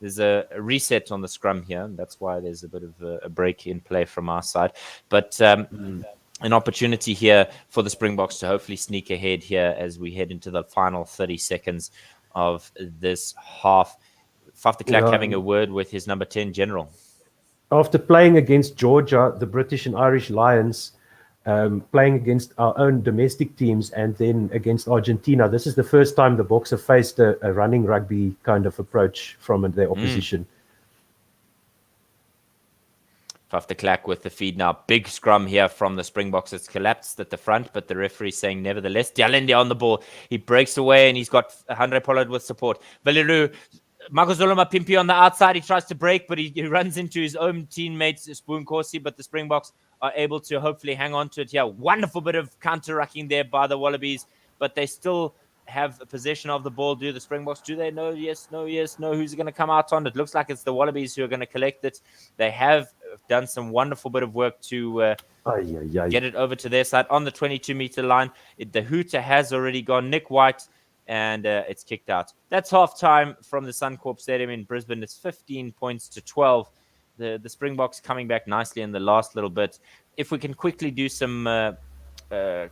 There's a reset on the scrum here, and that's why there's a bit of a break in play from our side. But an opportunity here for the Springboks to hopefully sneak ahead here as we head into the final 30 seconds of this half. Faf de Klerk having a word with his number 10 general. After playing against Georgia, the British and Irish Lions, playing against our own domestic teams and then against Argentina, this is the first time the Boks have faced a running rugby kind of approach from their opposition. Faf de Klerk with the feed now. Big scrum here from the Springboks. It's collapsed at the front, but the referee saying nevertheless. Dialende on the ball. He breaks away and he's got Andre Pollard with support. Valeru, Marcus Zoloma Pimpi on the outside. He tries to break, but he runs into his own teammates, Spoonkosi, but the Springboks are able to hopefully hang on to it here. Wonderful bit of counter-rucking there by the Wallabies, but they still have a possession of the ball. Do the Springboks? Do they know? Yes, no, yes, no. Who's going to come out on it? Looks like it's the Wallabies who are going to collect it. They have done some wonderful bit of work to get it over to their side on the 22-meter line. The hooter has already gone. Nick White, and it's kicked out. That's halftime from the Suncorp Stadium in Brisbane. It's 15 points to 12. The Springboks coming back nicely in the last little bit. If we can quickly do some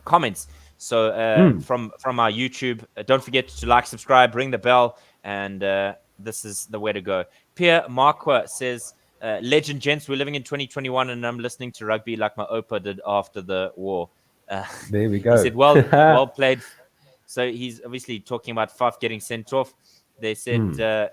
comments. So from our YouTube, don't forget to like, subscribe, ring the bell, and this is the way to go. Pierre Marqua says, legend gents, we're living in 2021 and I'm listening to rugby like my Opa did after the war. There we go. He said, well played. So he's obviously talking about Faf getting sent off. They said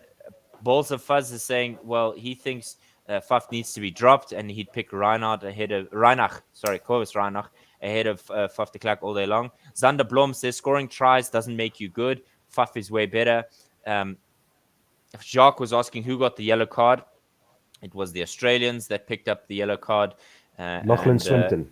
Balls of Fuzz is saying, well, he thinks Faf needs to be dropped and he'd pick Reinach ahead of Corvus Reinach ahead of Faf de Klerk all day long. Zander Blom says scoring tries doesn't make you good. Faf is way better. Jacques was asking who got the yellow card. It was the Australians that picked up the yellow card. Lachlan Swinton.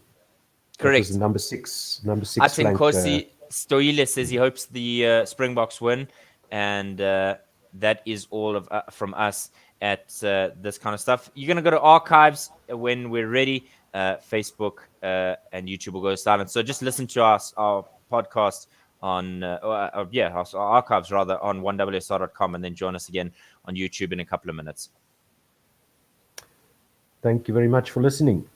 That was Correct. the number six Atin flank. Kosi Stoile says he hopes the Springboks win, and that is all of from us at this kind of stuff. You're gonna go to archives when we're ready. Facebook and YouTube will go silent. So just listen to our podcast on our archives rather on 1WSR.com, and then join us again on YouTube in a couple of minutes. Thank you very much for listening.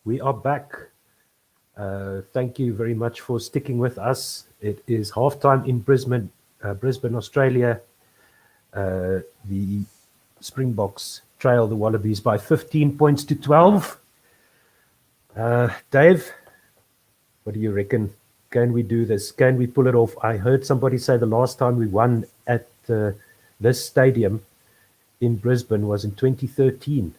We are back. Thank you very much for sticking with us. It is halftime in Brisbane, Australia. The Springboks trail the Wallabies by 15 points to 12. Dave, what do you reckon? Can we do this? Can we pull it off? I heard somebody say the last time we won at this stadium in Brisbane was in 2013.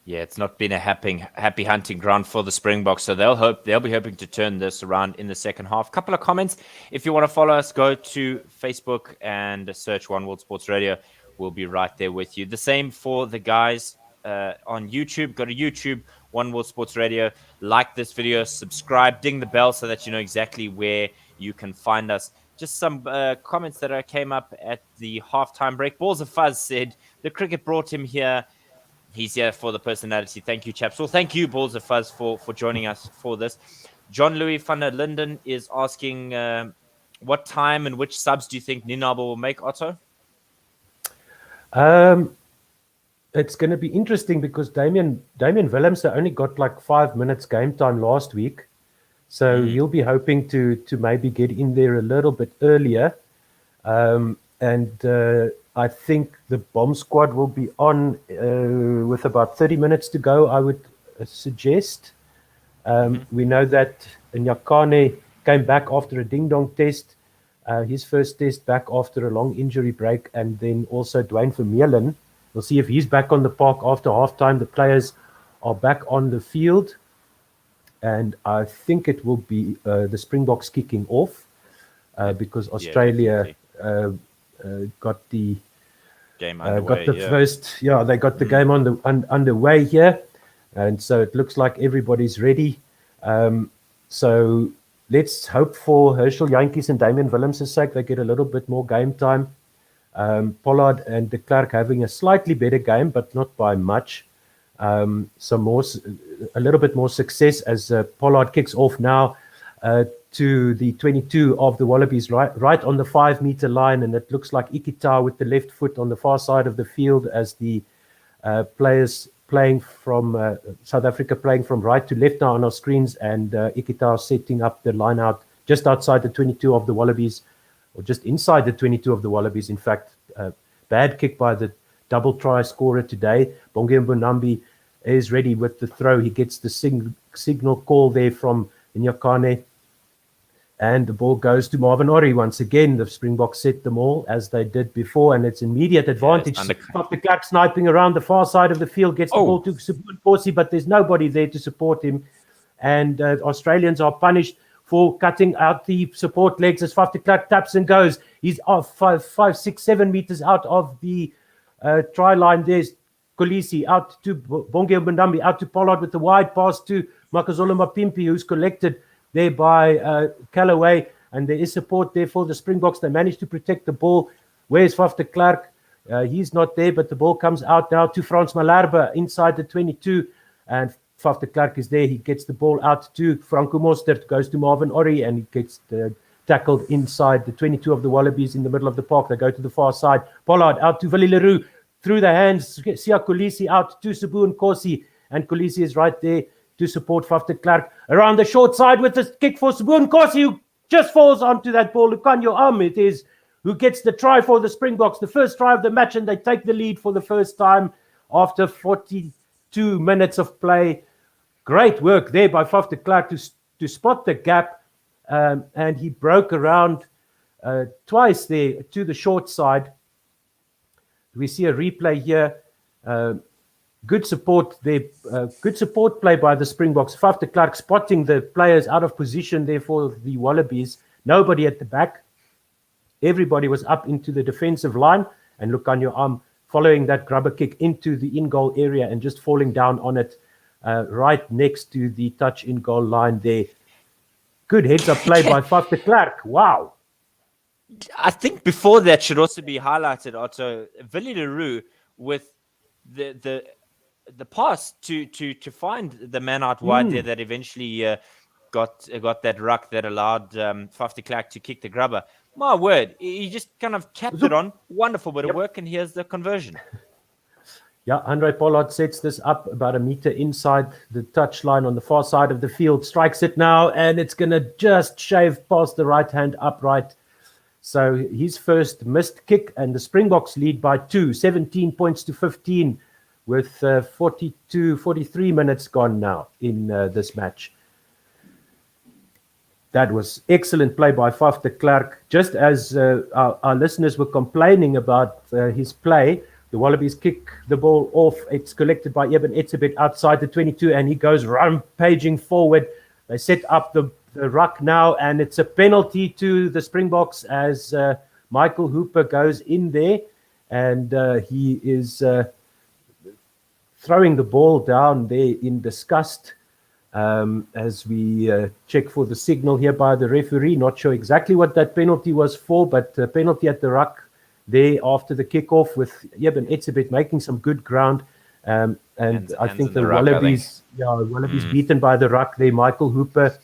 Yeah, it's not been a happy hunting ground for the Springboks, so they'll be hoping to turn this around in the second half. Couple of comments. If you want to follow us, go to Facebook and search One World Sports Radio. We'll be right there with you. The same for the guys on YouTube. Go to YouTube, One World Sports Radio. Like this video, subscribe, ding the bell so that you know exactly where you can find us. Just some comments that came up at the halftime break. Balls of Fuzz said the cricket brought him here. He's here for the personality. Thank you, chaps. Well, thank you, Balls of Fuzz, for joining us for this. John Louis van der Linden is asking, what time and which subs do you think Ninabo will make, Otto? It's going to be interesting because Damian Willems only got like 5 minutes game time last week. So he'll be hoping to maybe get in there a little bit earlier. I think the bomb squad will be on with about 30 minutes to go, I would suggest. We know that Nyakane came back after a ding-dong test, his first test back after a long injury break, and then also Dwayne Vermeulen. We'll see if he's back on the park after halftime. The players are back on the field, and I think it will be the Springboks kicking off because Australia got the game underway, got the first, they got the game underway here, and so it looks like everybody's ready. So let's hope for Herschel Jantjies and Damian Willems' sake they get a little bit more game time. Pollard and de Klerk having a slightly better game, but not by much. A little bit more success as Pollard kicks off now to the 22 of the Wallabies, right on the 5 meter line, and it looks like Ikita with the left foot on the far side of the field as the players playing from South Africa playing from right to left now on our screens, and Ikita setting up the line out just outside the 22 of the Wallabies, or just inside the 22 of the Wallabies. In fact, bad kick by the double try scorer today. Bonge Mbonambi is ready with the throw. He gets the signal call there from Nyakane. And the ball goes to Marvin Ori once again. The Springboks set them all as they did before, and it's immediate advantage. Dr. Clark sniping around the far side of the field, gets the ball to support Corsi, but there's nobody there to support him. And Australians are punished for cutting out the support legs as Faf de Klerk taps and goes. He's off 5, 6, 7 meters out of the try line. There's Kolisi out to Bonge Mbonambi, out to Pollard with the wide pass to Makazole Mapimpi, who's collected there by Callaway, and there is support there for the Springboks. They managed to protect the ball. Where's Faf de Klerk? He's not there, but the ball comes out now to Frans Malherbe inside the 22, and Faf de Klerk is there. He gets the ball out to Franco Mostert, goes to Marvin Ori, and he gets tackled inside the 22 of the Wallabies in the middle of the park. They go to the far side. Pollard out to Willie Leroux, through the hands. Sia Kolisi out to Sabu and Corsi, and Kolisi is right there to support Faf de Klerk around the short side with the kick for Sabu and Corsi, who just falls onto that ball. Lucanio it is, who gets the try for the Springboks, the first try of the match, and they take the lead for the first time after 42 minutes of play. Great work there by Faf de Klerk to spot the gap, and he broke around twice there to the short side. We see a replay here. Good support there. Good support play by the Springboks. Faf de Klerk spotting the players out of position there for the Wallabies. Nobody at the back. Everybody was up into the defensive line, and look on your arm following that grubber kick into the in-goal area and just falling down on it right next to the touch in-goal line there. Good heads-up play by Faf de Klerk. Wow. I think before that should also be highlighted, Otto, Willie Leroux with the pass to find the man out wide there that eventually got that ruck that allowed Faf de Klerk to kick the grubber. My word, he just kind of tapped it on. Wonderful bit of work, and here's the conversion. Yeah, Andre Pollard sets this up about a meter inside the touchline on the far side of the field, strikes it now, and it's going to just shave past the right-hand upright. So his first missed kick, and the Springboks lead by 2, 17 points to 15, with 43 minutes gone now in this match. That was excellent play by Faf de Klerk. Just as our listeners were complaining about his play, the Wallabies kick the ball off. It's collected by Eben Etzebeth outside the 22, and he goes rampaging forward. They set up the ruck now, and it's a penalty to the Springboks as Michael Hooper goes in there, and he is throwing the ball down there in disgust. As we check for the signal here by the referee, not sure exactly what that penalty was for, but a penalty at the ruck there after the kickoff, with Eben Etzebeth making some good ground. And I think the Wallabies, Wallabies beaten by the ruck there. Michael Hooper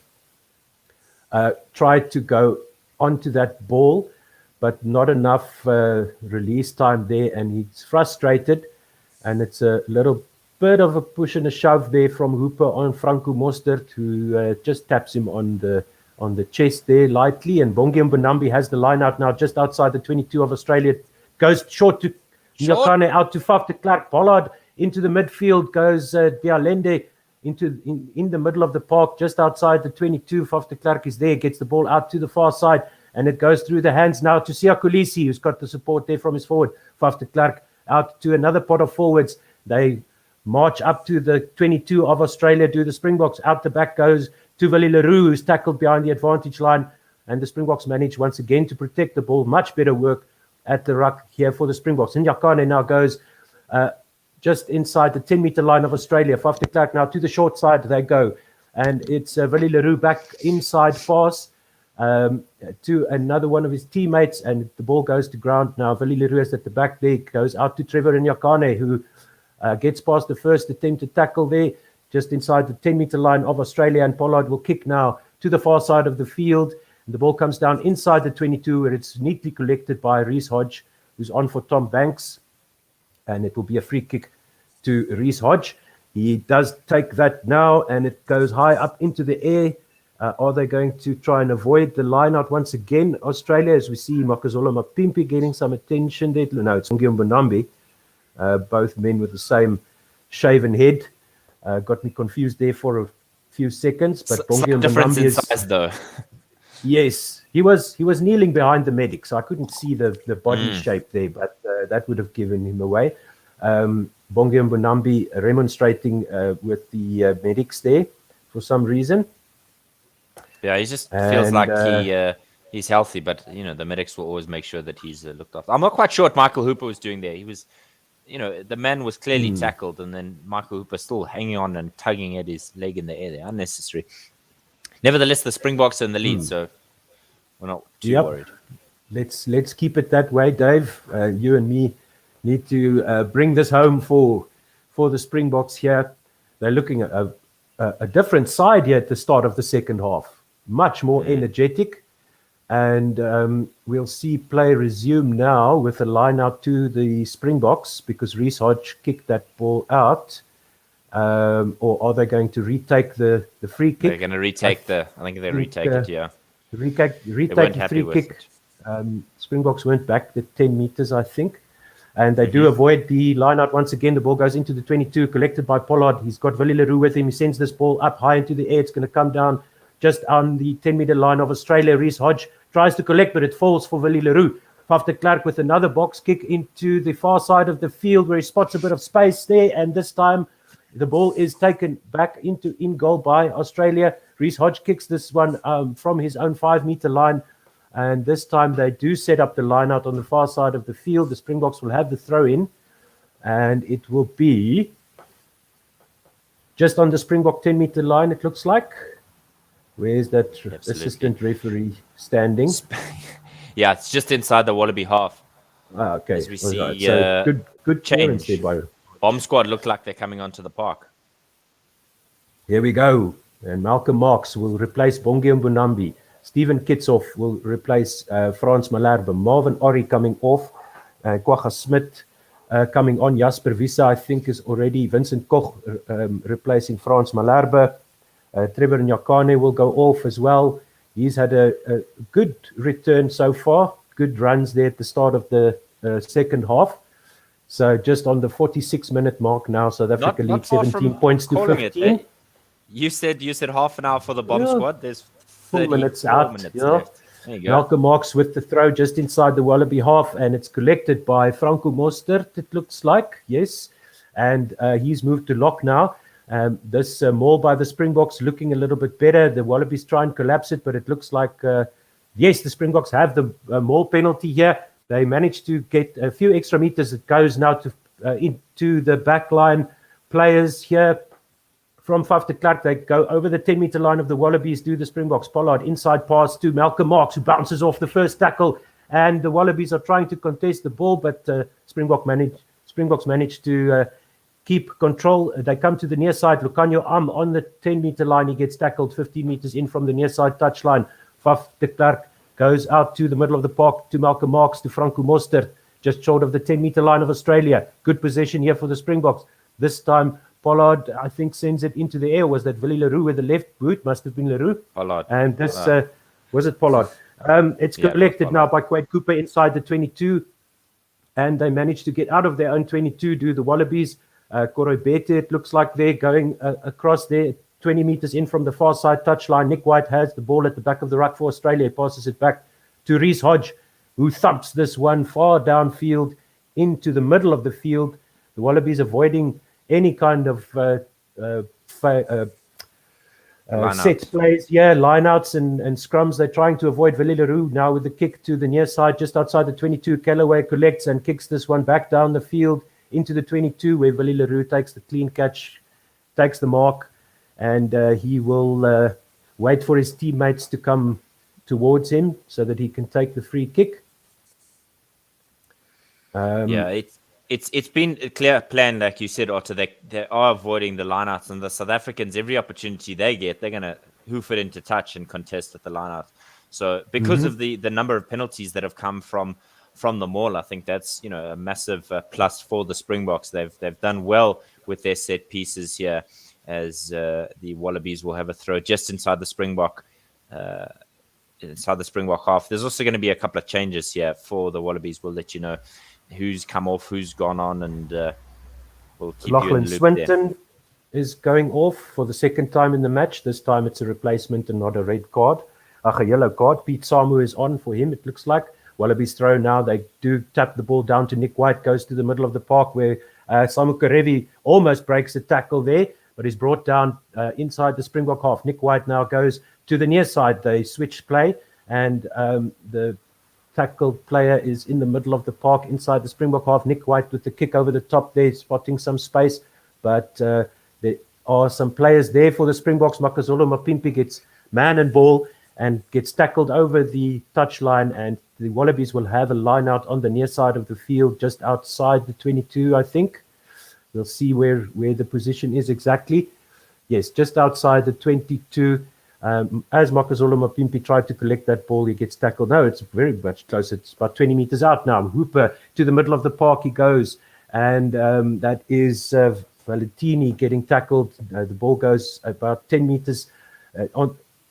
tried to go onto that ball, but not enough release time there, and he's frustrated. And it's a little bit of a push and a shove there from Hooper on Franco Mostert, who just taps him on the chest there lightly. And Bongi Mbonambi has the line out now just outside the 22 of Australia. Goes short to Nyakane, out to Faf de Klerk. Pollard into the midfield goes Dialende in the middle of the park just outside the 22. Faf de Klerk is there, gets the ball out to the far side, and it goes through the hands now to Siya Kolisi, who's got the support there from his forward. Faf de Klerk out to another pot of forwards. They march up to the 22 of Australia, do the Springboks. Out the back goes to Willie Leroux, who's tackled behind the advantage line, and the Springboks manage once again to protect the ball. Much better work at the ruck here for the Springboks. And Nyakane now goes just inside the 10-meter line of Australia. Faf de Klerk now to the short side they go, and it's Willie Leroux back inside pass to another one of his teammates, and the ball goes to ground now. Willie Leroux is at the back there, goes out to Trevor Nyakane, who gets past the first attempt to tackle there, just inside the 10-meter line of Australia, and Pollard will kick now to the far side of the field. And the ball comes down inside the 22, where it's neatly collected by Reece Hodge, who's on for Tom Banks, and it will be a free kick to Reece Hodge. He does take that now, and it goes high up into the air. Are they going to try and avoid the line out once again, Australia, as we see Makazola Mapimpi getting some attention there? No, it's Bongi Mbonambi. Both men with the same shaven head. Got me confused there for a few seconds, but Bongi difference in is size, though. Yes, he was kneeling behind the medic, so I couldn't see the body shape there, but that would have given him away. Bongi Mbonambi remonstrating with the medics there for some reason. Yeah, he just feels like he's healthy, but the medics will always make sure that he's looked after. I'm not quite sure what Michael Hooper was doing there. He was, the man was clearly tackled, and then Michael Hooper still hanging on and tugging at his leg in the air there. Unnecessary. Nevertheless, the Springboks are in the lead, so we're not too worried. Let's keep it that way, Dave. You and me need to bring this home for the Springboks here. They're looking at a different side here at the start of the second half. Much more energetic. And we'll see play resume now with a line out to the Springboks, because Reece Hodge kicked that ball out. Or are they going to retake the free kick? They're going to retake I think they retake it, yeah. Retake the free kick. Springboks went back the 10 meters, I think. And they do avoid the line out once again. The ball goes into the 22, collected by Pollard. He's got Willie Leroux with him. He sends this ball up high into the air. It's going to come down just on the 10-meter line of Australia. Reece Hodge tries to collect, but it falls for Willie Leroux. Faf de Klerk with another box kick into the far side of the field, where he spots a bit of space there. And this time, the ball is taken back in goal by Australia. Reece Hodge kicks this one from his own 5-meter line. And this time they do set up the line out on the far side of the field. The Springboks will have the throw in. And it will be just on the Springbok 10-meter line, it looks like. Where's that assistant referee standing? Yeah, it's just inside the Wallaby half. Okay. As we see, right. So good change. There by Bomb squad look like they're coming onto the park. Here we go. And Malcolm Marx will replace Bongi Mbonambi. Stephen Kitsoff will replace Frans Malherbe. Marvin Orri coming off. Kwagga Smith coming on. Jasper Visa, I think, is already. Vincent Koch replacing Frans Malherbe. Trevor Nyakane will go off as well. He's had a good return so far. Good runs there at the start of the second half. So just on the 46-minute mark now, South Africa leads 17 points to 15. You said half an hour for the bomb squad. There's 4 minutes out. Minutes left. There you go. Malcolm Marx with the throw just inside the Wallaby half, and it's collected by Franco Mostert, it looks like. Yes. And he's moved to lock now. This maul by the Springboks looking a little bit better. The Wallabies try and collapse it, but it looks like, yes, the Springboks have the maul penalty here. They managed to get a few extra meters. It goes now to into the backline players here. From Faf de Klerk, they go over the 10-meter line of the Wallabies, do the Springboks. Pollard, inside pass to Malcolm Marx, who bounces off the first tackle. And the Wallabies are trying to contest the ball, but Springboks managed to keep control. They come to the near side. Lucanio on the 10-meter line. He gets tackled 15 meters in from the near side touchline. Faf de Klerk goes out to the middle of the park to Malcolm Marx, to Franco Mostert, just short of the 10-meter line of Australia. Good possession here for the Springboks. This time, Pollard, I think, sends it into the air. Was that Willie Leroux with the left boot? Must have been Leroux. Pollard. And this, was it Pollard? It's collected now by Quake Cooper inside the 22. And they managed to get out of their own 22, do the Wallabies. Koroibete, it looks like they're going across there, 20 meters in from the far side touchline. Nick White has the ball at the back of the ruck for Australia. He passes it back to Reece Hodge, who thumps this one far downfield into the middle of the field. The Wallabies avoiding any kind of set plays, lineouts and scrums. They're trying to avoid Willie Leroux now with the kick to the near side, just outside the 22. Callaway collects and kicks this one back down the field into the 22, where Willie Leroux takes the clean catch, takes the mark, and he will wait for his teammates to come towards him so that he can take the free kick. It's been a clear plan, like you said, Otto. They are avoiding the lineouts, and the South Africans, every opportunity they get, they're going to hoof it into touch and contest at the lineout. So because of the number of penalties that have come from the maul, I think that's a massive plus for the Springboks. They've done well with their set pieces here, as the Wallabies will have a throw just inside the Springbok half. There's also going to be a couple of changes here for the Wallabies. We'll let you know who's come off, who's gone on, and we'll keep Lachlan you in the loop Swinton there. is going off for the second time in the match. This time it's a replacement and not a red card. A yellow card. Pete Samu is on for him, it looks like. Wallabies throw now. They do tap the ball down to Nick White, goes to the middle of the park where Samu Karevi almost breaks a tackle there, but he's brought down inside the Springbok half. Nick White now goes to the near side. They switch play, and the tackled player is in the middle of the park inside the Springbok half. Nick White with the kick over the top there, spotting some space, but there are some players there for the Springboks. Makazolo Mapimpi gets man and ball and gets tackled over the touchline, and the Wallabies will have a line out on the near side of the field, just outside the 22, I think. We'll see where the position is exactly. Yes, just outside the 22. As Makazolo Mapimpi tried to collect that ball, he gets tackled. No, it's very much closer. It's about 20 meters out now. Hooper to the middle of the park he goes, and that is Valentini getting tackled. The ball goes about 10 meters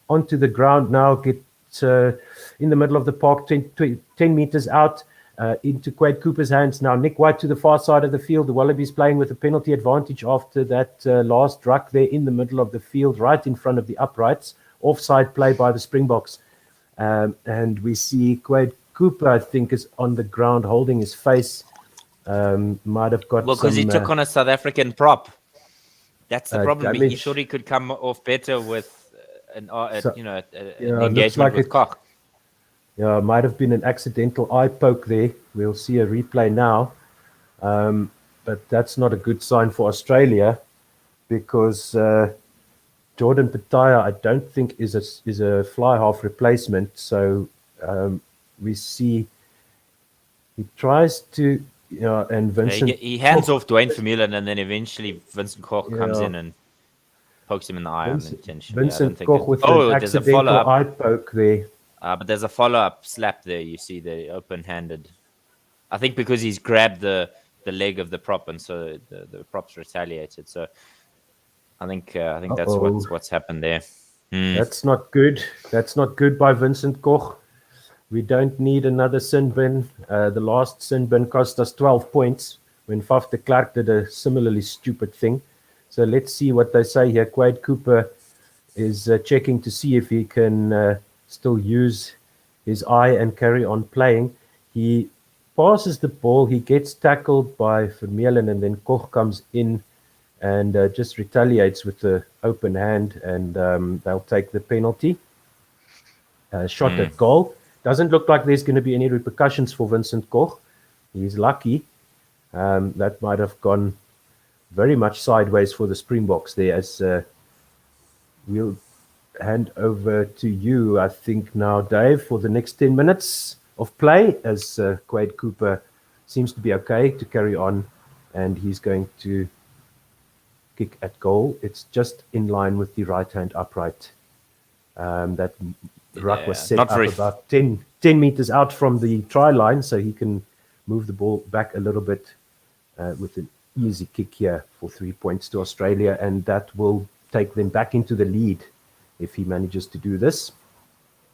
onto the ground now, gets in the middle of the park, 10 meters out into Quade Cooper's hands. Now Nick White to the far side of the field. The Wallabies playing with a penalty advantage after that last ruck there in the middle of the field, right in front of the uprights. Offside play by the Springboks. And we see Quade Cooper, I think, is on the ground holding his face. Might have got because he took on a South African prop. That's the problem. Damage. He thought he could come off better with an looks engagement like with Koch. Yeah, it might have been an accidental eye poke there. We'll see a replay now. But that's not a good sign for Australia, because Jordan Pataya, I don't think, is a fly half replacement. So we see he tries to, and Vincent. He hands off Dwayne Vermeulen, and then eventually Vincent Koch comes in and pokes him in the eye unintentionally. Vincent Koch with an accidental eye poke there. But there's a follow-up slap there. You see the open-handed. I think because he's grabbed the the leg of the prop, and so the props retaliated. So I think that's what's happened there. That's not good. That's not good by Vincent Koch. We don't need another sin bin. The last sin bin cost us 12 points when Faf de Klerk did a similarly stupid thing. So let's see what they say here. Quake Cooper is checking to see if he can still use his eye and carry on playing. He passes the ball. He gets tackled by Vermeulen, and then Koch comes in and just retaliates with the open hand, and they'll take the penalty. Shot at goal. Doesn't look like there's going to be any repercussions for Vincent Koch. He's lucky. That might have gone very much sideways for the Springboks there, as we'll hand over to you, I think, now, Dave, for the next 10 minutes of play, as Quade Cooper seems to be okay to carry on, and he's going to kick at goal. It's just in line with the right-hand upright. That ruck was set up about 10 meters out from the try line, so he can move the ball back a little bit with an easy kick here for 3 points to Australia, and that will take them back into the lead if he manages to do this.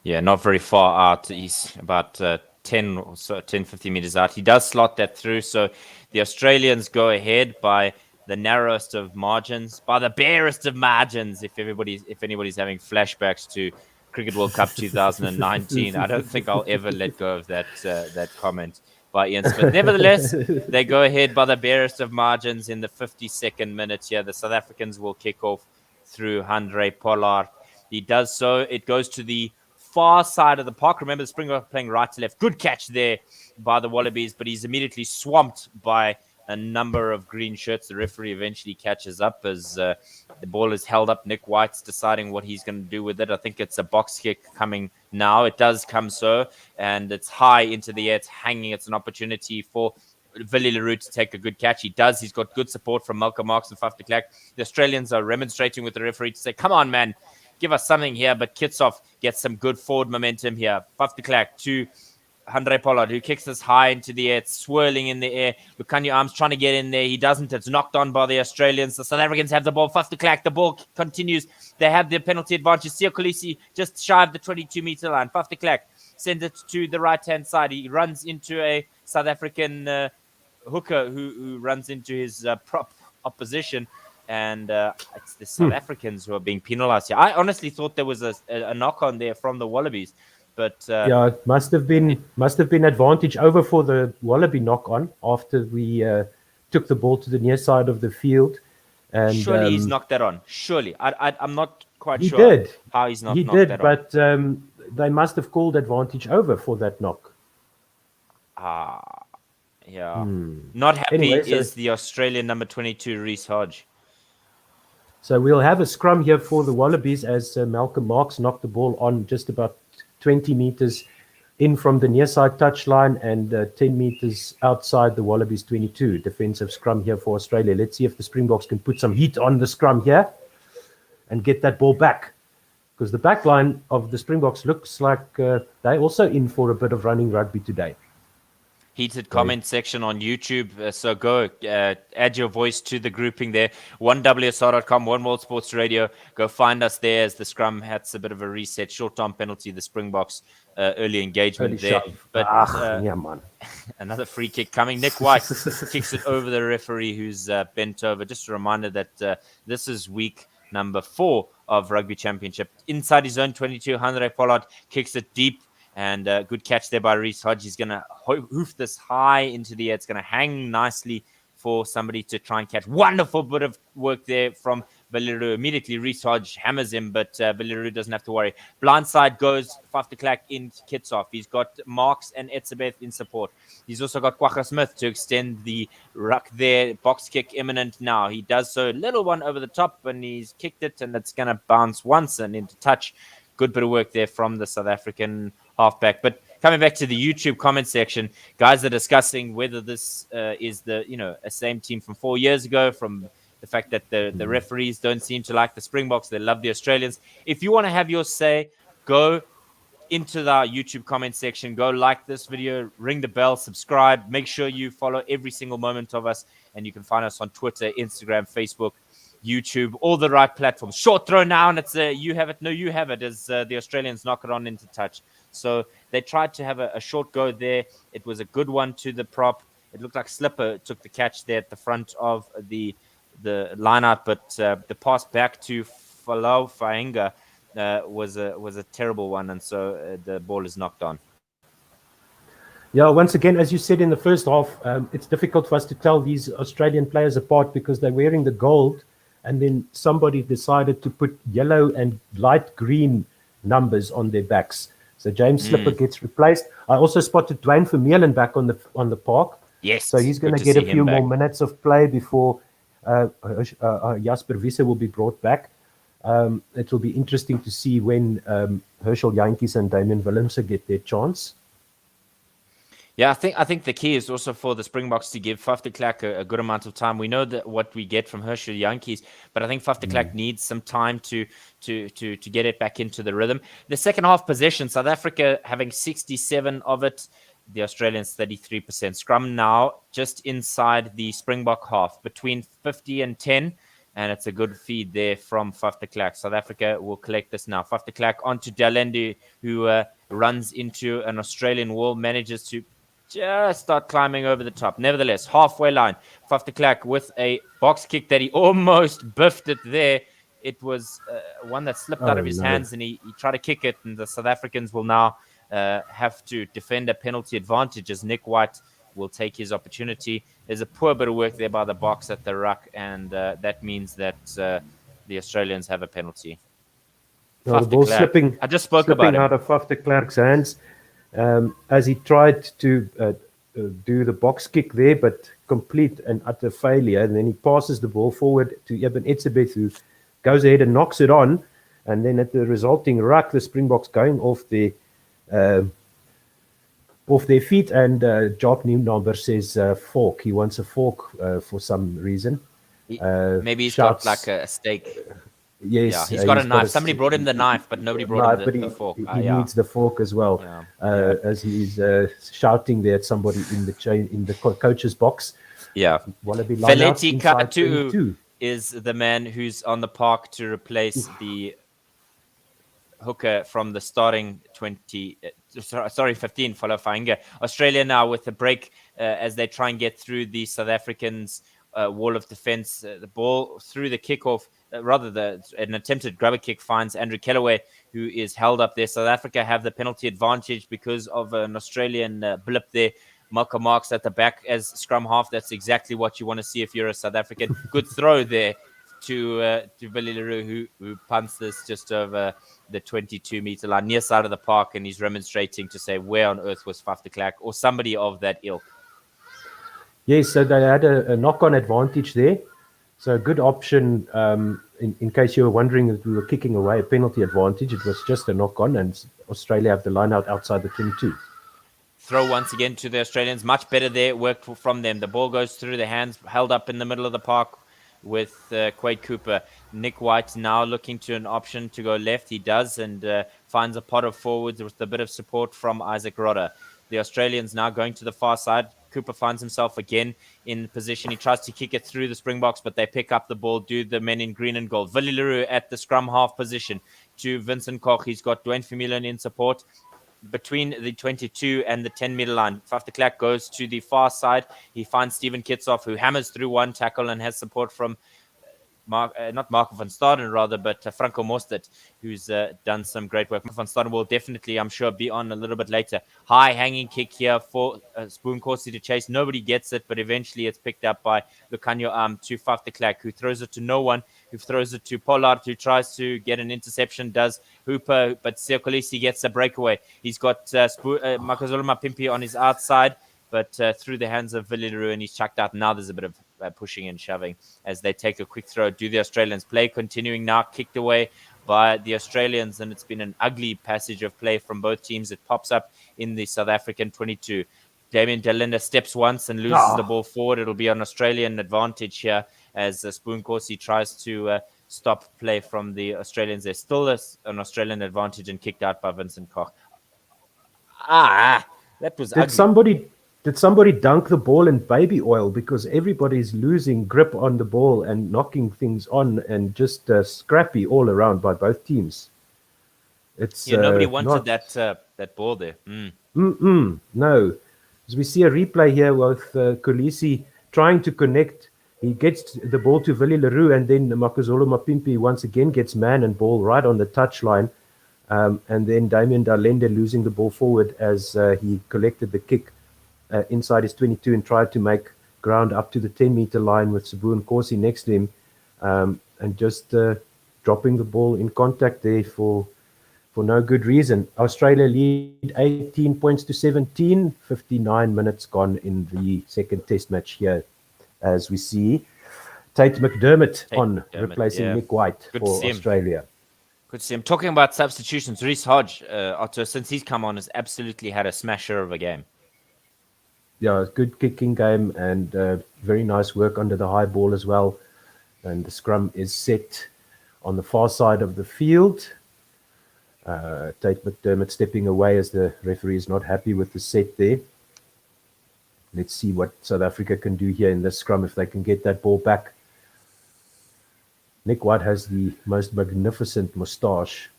Yeah, not very far out. He's about 10 or so, 10, 50 meters out. He does slot that through, so the Australians go ahead by the narrowest of margins, by the barest of margins. If anybody's having flashbacks to Cricket World Cup 2019, I don't think I'll ever let go of that comment by Ian Smith. Nevertheless, they go ahead by the barest of margins in the 52nd minute here. The South Africans will kick off through Handré Pollard. He does so. It goes to the far side of the park. Remember, the Springboks playing right to left. Good catch there by the Wallabies, but he's immediately swamped by a number of green shirts. The referee eventually catches up as the ball is held up. Nick White's deciding what he's going to do with it. I think it's a box kick coming now. It does come so, and it's high into the air. It's hanging. It's an opportunity for Willie Leroux to take a good catch. He does. He's got good support from Malcolm Marks and Faf de Klerk. The Australians are remonstrating with the referee to say, come on, man, give us something here. But Kitshoff gets some good forward momentum here. Faf de Klerk to Handré Pollard, who kicks this high into the air. It's swirling in the air. Lukhanyo Arms trying to get in there. He doesn't. It's knocked on by the Australians. The South Africans have the ball. Faf de Klerk, the ball continues. They have the penalty advantage. Siya Kolisi just shy of the 22-meter line. Faf de Klerk sends it to the right-hand side. He runs into a South African hooker who runs into his prop opposition. And it's the South Africans who are being penalized here. I honestly thought there was a knock-on there from the Wallabies. But yeah, it must have been advantage over for the Wallaby knock-on after we took the ball to the near side of the field. And surely he's knocked that on. Surely. I'm not quite sure did. How he's not he knocked did, that but they must have called advantage over for that knock. Yeah. Not happy Anyway, so is the Australian number 22, Reece Hodge. So we'll have a scrum here for the Wallabies as Malcolm Marks knocked the ball on just about 20 meters in from the near side touchline and 10 meters outside the Wallabies 22. Defensive scrum here for Australia. Let's see if the Springboks can put some heat on the scrum here and get that ball back. Because the back line of the Springboks looks like they're also in for a bit of running rugby today. Heated comment section on YouTube. So go add your voice to the grouping there. 1WSR.com, One World Sports Radio. Go find us there as the scrum has a bit of a reset. Short-term penalty, the Springboks early engagement there. But yeah, man. Another free kick coming. Nick White kicks it over the referee who's bent over. Just a reminder that this is week number 4 of Rugby Championship. Inside his own 22, Handré Pollard kicks it deep. And good catch there by Reece Hodge. He's going to hoof this high into the air. It's going to hang nicely for somebody to try and catch. Wonderful bit of work there from Willie Leroux. Immediately, Reece Hodge hammers him, but Willie Leroux doesn't have to worry. Blindside goes Faf de Klerk into Kitshoff. He's got Marks and Etzebeth in support. He's also got Kwagga Smith to extend the ruck there. Box kick imminent now. He does so. Little one over the top, and he's kicked it, and it's going to bounce once and into touch. Good bit of work there from the South African halfback. But coming back to the YouTube comment section, guys are discussing whether this is a same team from 4 years ago, from the fact that the referees don't seem to like the Springboks. They love the Australians. If you want to have your say, go into the YouTube comment section. Go like this video, ring the bell, subscribe. Make sure you follow every single moment of us. And you can find us on Twitter, Instagram, Facebook, YouTube, all the right platforms. Short throw now, and it's you have it, no, you have it, as the Australians knock it on into touch. So they tried to have a short go there. It was a good one to the prop. It looked like Slipper took the catch there at the front of the line-out, but the pass back to Falau Faenga was a terrible one, and so the ball is knocked on. Yeah, once again, as you said in the first half, it's difficult for us to tell these Australian players apart because they're wearing the gold, and then somebody decided to put yellow and light green numbers on their backs. So James Slipper gets replaced. I also spotted Dwayne Vermeulen back on the park. Yes. So he's going to get a few more minutes of play before Jasper Wiese will be brought back. It will be interesting to see when Herschel Jantjies and Damian Willemse get their chance. Yeah, I think the key is also for the Springboks to give Faf de Klerk a good amount of time. We know that what we get from Herschel Jantjies, but I think Faf de Klerk needs some time to get it back into the rhythm. The second half possession, South Africa having 67 of it, the Australians 33%. Scrum now just inside the Springbok half, between 50 and 10. And it's a good feed there from Faf de Klerk. South Africa will collect this now. Faf de Klerk onto Dalende, who runs into an Australian wall, manages to just start climbing over the top. Nevertheless, halfway line, Faf de Klerk with a box kick that he almost biffed it there. It was one that slipped out of his hands, and he tried to kick it, and the South Africans will now have to defend a penalty advantage as Nick White will take his opportunity. There's a poor bit of work there by the box at the ruck, and that means that the Australians have a penalty. The ball slipping. I just spoke about out of Faf de Klerk's hands as he tried to do the box kick there, but complete and utter failure. And then he passes the ball forward to Eben Etzebeth, who goes ahead and knocks it on. And then at the resulting ruck, the Springboks going off their feet, and Jock Nieuwenhuizen says fork. He wants a fork for some reason. Maybe he's got like a steak. Yes, yeah, he's got a knife. Somebody brought him the knife, but nobody brought him the fork. He needs the fork as well, as he's shouting there at somebody in the coach's box. Yeah, Feleti Katu is the man who's on the park to replace the hooker from the starting 15, Falau Faenga. Australia now with a break as they try and get through the South Africans' wall of defense. The ball through the kickoff, an attempted grabber kick finds Andrew Kellaway, who is held up there. South Africa have the penalty advantage because of an Australian blip there. Malcolm Marks at the back as scrum half. That's exactly what you want to see if you're a South African. Good throw there to Willie Leroux, who punts this just over the 22-meter line, near side of the park, and he's remonstrating to say, where on earth was Faf de Klerk or somebody of that ilk? Yes, so they had a knock-on advantage there. So a good option, in case you were wondering that we were kicking away a penalty advantage, it was just a knock-on, and Australia have the line out outside the 22. Throw once again to the Australians. Much better there, work from them. The ball goes through the hands, held up in the middle of the park with Quake Cooper. Nick White now looking to an option to go left. He does, and finds a pot of forwards with a bit of support from Isaac Rodder. The Australians now going to the far side. Cooper finds himself again in position. He tries to kick it through the Springboks, but they pick up the ball, do the men in green and gold. Willie Leroux at the scrum half position to Vincent Koch. He's got Dwayne Vermeulen in support between the 22 and the 10-meter line. Faf de Klerk goes to the far side. He finds Steven Kitsoff, who hammers through one tackle and has support from not Marco van Staden, rather, but Franco Mostert, who's done some great work. Marco van Staden will definitely, I'm sure, be on a little bit later. High hanging kick here for Spoon Corsi to chase. Nobody gets it, but eventually it's picked up by Lucanio to Faf de Klerk, who throws it to no one, who throws it to Pollard, who tries to get an interception, does Hooper, but Seokolisi gets a breakaway. He's got Makazoloma Pimpi on his outside, but through the hands of Willie Leroux, and he's chucked out. Now there's a bit of pushing and shoving as they take a quick throw. Do the Australians play continuing now, kicked away by the Australians, and it's been an ugly passage of play from both teams. It pops up in the South African 22. Damien Delinda steps once and loses the ball forward. It'll be an Australian advantage here as Spoon Corsi tries to stop play from the Australians. There's still an Australian advantage and kicked out by Vincent Koch. That was Did somebody dunk the ball in baby oil, because everybody's losing grip on the ball and knocking things on, and just scrappy all around by both teams. It's nobody wanted that ball there. No. As we see a replay here with Kolisi trying to connect, he gets the ball to Willie Leroux, and then Makazole Mapimpi once again gets man and ball right on the touchline. And then Damien Dalende losing the ball forward as he collected the kick inside his 22 and tried to make ground up to the 10-meter line with Sabu and Corsi next to him, and just dropping the ball in contact there for no good reason. Australia lead 18 points to 17, 59 minutes gone in the second test match here, as we see Tate McDermott replacing Nick White for Australia. Good to see him. Talking about substitutions, Reece Hodge, Otto, since he's come on, has absolutely had a smasher of a game. Yeah, good kicking game, and very nice work under the high ball as well. And the scrum is set on the far side of the field. Tate McDermott stepping away as the referee is not happy with the set there. Let's see what South Africa can do here in this scrum, if they can get that ball back. Nick White has the most magnificent moustache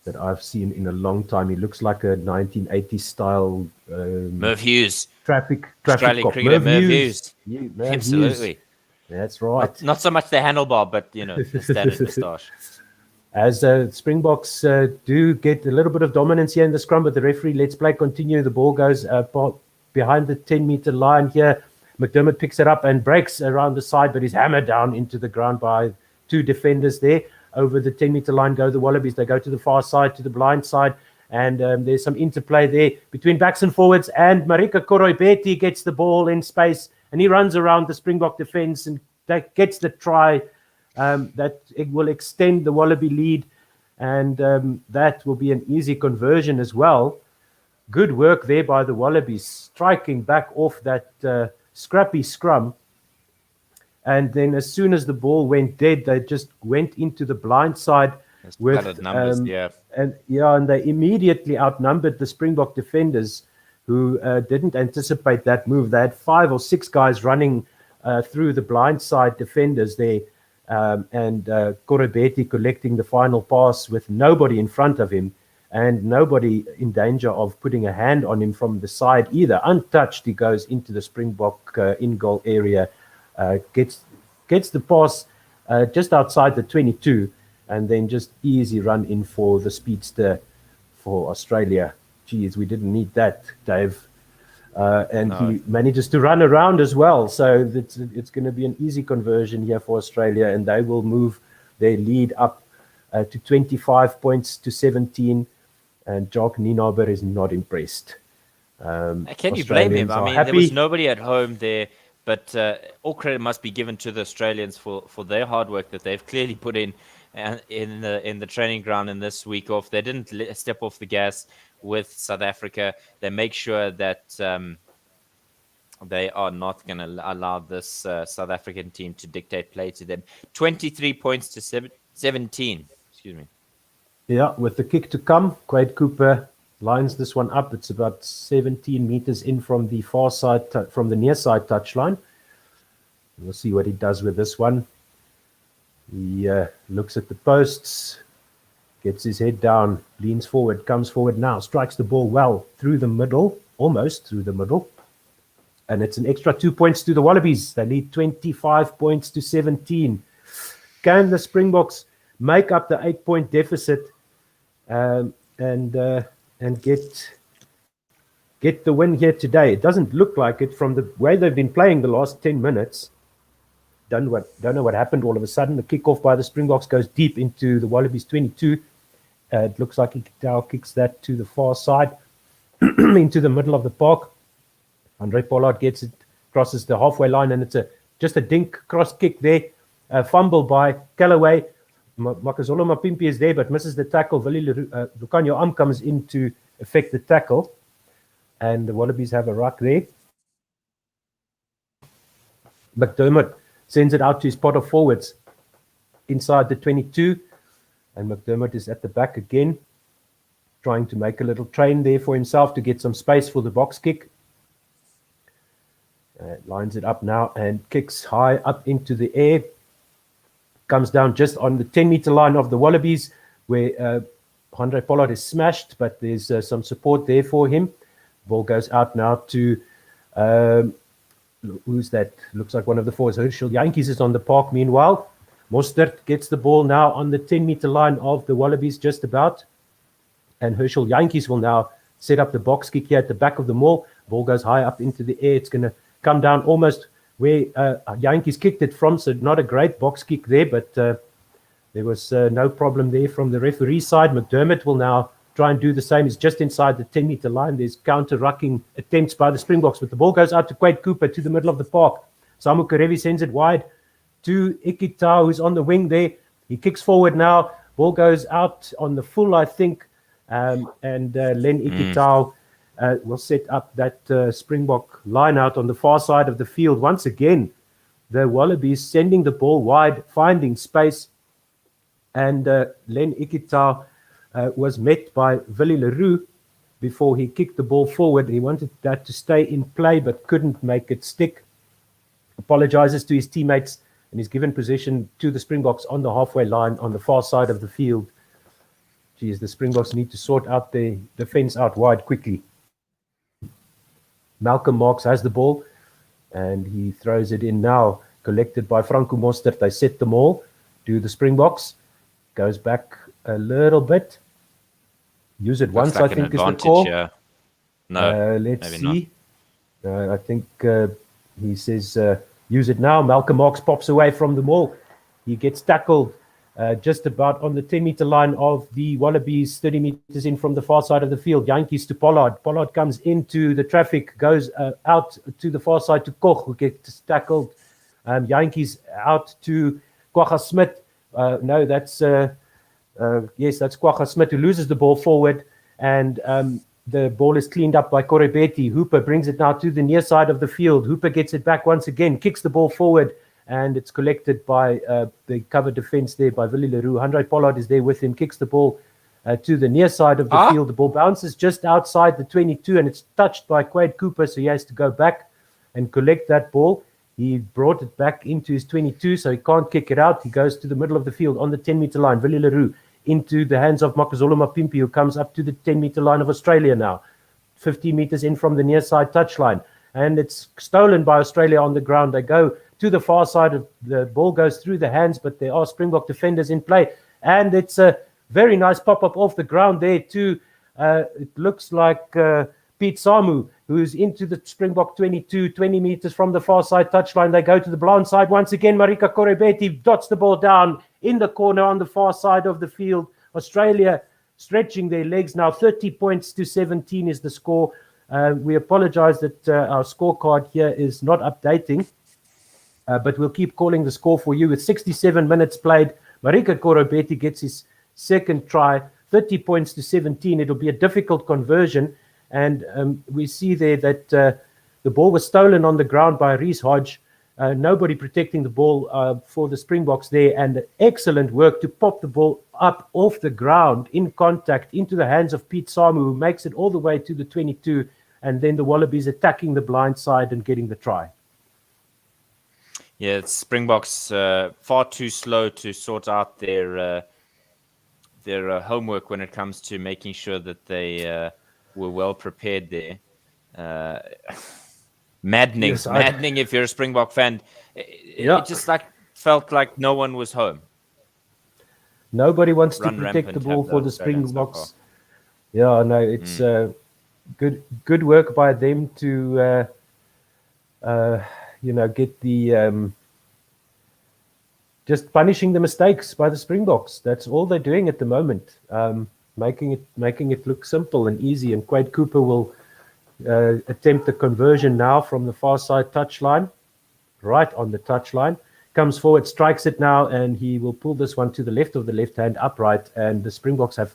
that I've seen in a long time. He looks like a 1980s style Merv Hughes. Traffic Australian cop. cricketer Merv Hughes. Merv Absolutely. Hughes. That's right. Not so much the handlebar, but the standard moustache. As Springboks do get a little bit of dominance here in the scrum, but the referee lets play continue. The ball goes behind the 10-meter line here. McDermott picks it up and breaks around the side, but he's hammered down into the ground by two defenders there. Over the 10-meter line go the Wallabies. They go to the far side, to the blind side, and there's some interplay there between backs and forwards, and Marika Koroibete gets the ball in space, and he runs around the Springbok defense and gets the try. That it will extend the Wallaby lead, and that will be an easy conversion as well. Good work there by the Wallabies, striking back off that scrappy scrum. And then as soon as the ball went dead, they just went into the blind side with numbers, and they immediately outnumbered the Springbok defenders, who didn't anticipate that move. They had 5 or 6 guys running through the blind side defenders there. And Koroibete collecting the final pass with nobody in front of him and nobody in danger of putting a hand on him from the side either. Untouched, he goes into the Springbok in-goal area, gets the pass just outside the 22, and then just easy run in for the speedster for Australia. Geez, we didn't need that, Dave. He manages to run around as well. So it's going to be an easy conversion here for Australia, and they will move their lead up to 25 points to 17. And Jock Nienaber is not impressed. Can you blame him? I mean, there was nobody at home there, but all credit must be given to the Australians for their hard work that they've clearly put in the training ground in this week off. They didn't step off the gas with South Africa. They make sure that they are not going to allow this South African team to dictate play to them. 23 points to 17. Excuse me. Yeah, with the kick to come, Quake Cooper lines this one up. It's about 17 meters in from the far side, from the near side touchline. We'll see what he does with this one. He looks at the posts, gets his head down, leans forward, comes forward now, strikes the ball well through the middle, almost through the middle. And it's an extra 2 points to the Wallabies. They lead 25 points to 17. Can the Springboks make up the 8-point deficit and get the win here today? It doesn't look like it from the way they've been playing the last 10 minutes. Don't know what happened all of a sudden. The kickoff by the Springboks goes deep into the Wallabies 22. It looks like he now kicks that to the far side into the middle of the park. Andre Pollard gets it, crosses the halfway line, and it's just a dink cross kick there. A fumble by Callaway. Makazole Mapimpi is there but misses the tackle. Lucanio Am comes in to effect the tackle, and the Wallabies have a ruck there. McDermott sends it out to his pot of forwards inside the 22, and McDermott is at the back again, trying to make a little train there for himself to get some space for the box kick. Lines it up now and kicks high up into the air. Comes down just on the 10-meter line of the Wallabies, where Andre Pollard is smashed, but there's some support there for him. Ball goes out now to, who's that? Looks like one of the forwards. Herschel Jantjies is on the park meanwhile. Mostert gets the ball now on the 10-meter line of the Wallabies just about. And Herschel Jantjies will now set up the box kick here at the back of the maul. Ball goes high up into the air. It's going to come down almost where Jantjies kicked it from. So not a great box kick there, but there was no problem there from the referee side. McDermott will now try and do the same. He's just inside the 10-meter line. There's counter-rucking attempts by the Springboks, but the ball goes out to Quake Cooper to the middle of the park. Samu Karevi sends it wide to Ikitau, who's on the wing there. He kicks forward now. Ball goes out on the full, I think, and Len Ikitau will set up that Springbok line out on the far side of the field. Once again, the Wallabies sending the ball wide, finding space, and Len Ikitau was met by Willie Leroux before he kicked the ball forward. He wanted that to stay in play but couldn't make it stick. Apologizes to his teammates, and he's given possession to the Springboks on the halfway line on the far side of the field. Geez, the Springboks need to sort out the defense out wide quickly. Malcolm Marx has the ball, and he throws it in now, collected by Franco Mostert. They set them all to the Springboks. Goes back a little bit. Use it once, like I think is the call. Yeah. No, let's see. I think he says use it now. Malcolm Marx pops away from the maul. He gets tackled just about on the 10-meter line of the Wallabies, 30 meters in from the far side of the field. Jantjies to Pollard. Pollard comes into the traffic, goes out to the far side to Koch, who gets tackled. Jantjies out to Kwagga Smith. No, that's that's Kwagga Smith, who loses the ball forward, and the ball is cleaned up by Korebeti. Hooper brings it now to the near side of the field. Hooper gets it back once again, kicks the ball forward, and it's collected by the cover defense there by Willie Leroux. Andre Pollard is there with him, kicks the ball to the near side of the field. The ball bounces just outside the 22, and it's touched by Quade Cooper, so he has to go back and collect that ball. He brought it back into his 22, so he can't kick it out. He goes to the middle of the field on the 10-meter line. Willie Leroux into the hands of Makazolo Mapimpi, who comes up to the 10-meter line of Australia now. 15 meters in from the near side touchline. And it's stolen by Australia on the ground. They go to the far side. Of the ball goes through the hands, but there are Springbok defenders in play. And it's a very nice pop-up off the ground there too. It looks like Pete Samu, who's into the Springbok 22, 20 meters from the far side touchline. They go to the blind side. Once again, Marika Korebeti dots the ball down in the corner on the far side of the field. Australia stretching their legs now. 30 points to 17 is the score. We apologize that our scorecard here is not updating, but we'll keep calling the score for you. With 67 minutes played, Marika Korebeti gets his second try. 30 points to 17. It'll be a difficult conversion. And we see there that the ball was stolen on the ground by Reece Hodge. Nobody protecting the ball for the Springboks there. And excellent work to pop the ball up off the ground in contact into the hands of Pete Samu, who makes it all the way to the 22. And then the Wallabies attacking the blind side and getting the try. Yeah, Springboks far too slow to sort out their homework when it comes to making sure that they were well prepared there. Maddening if you're a Springbok fan. It just felt like no one was home. Nobody wants to protect the ball for the Springboks. Yeah, no, it's good work by them to get the just punishing the mistakes by the Springboks. That's all they're doing at the moment. Making it look simple and easy. And Quade Cooper will attempt the conversion now from the far side touchline, right on the touchline. Comes forward, strikes it now, and he will pull this one to the left of the left hand upright. And the Springboks have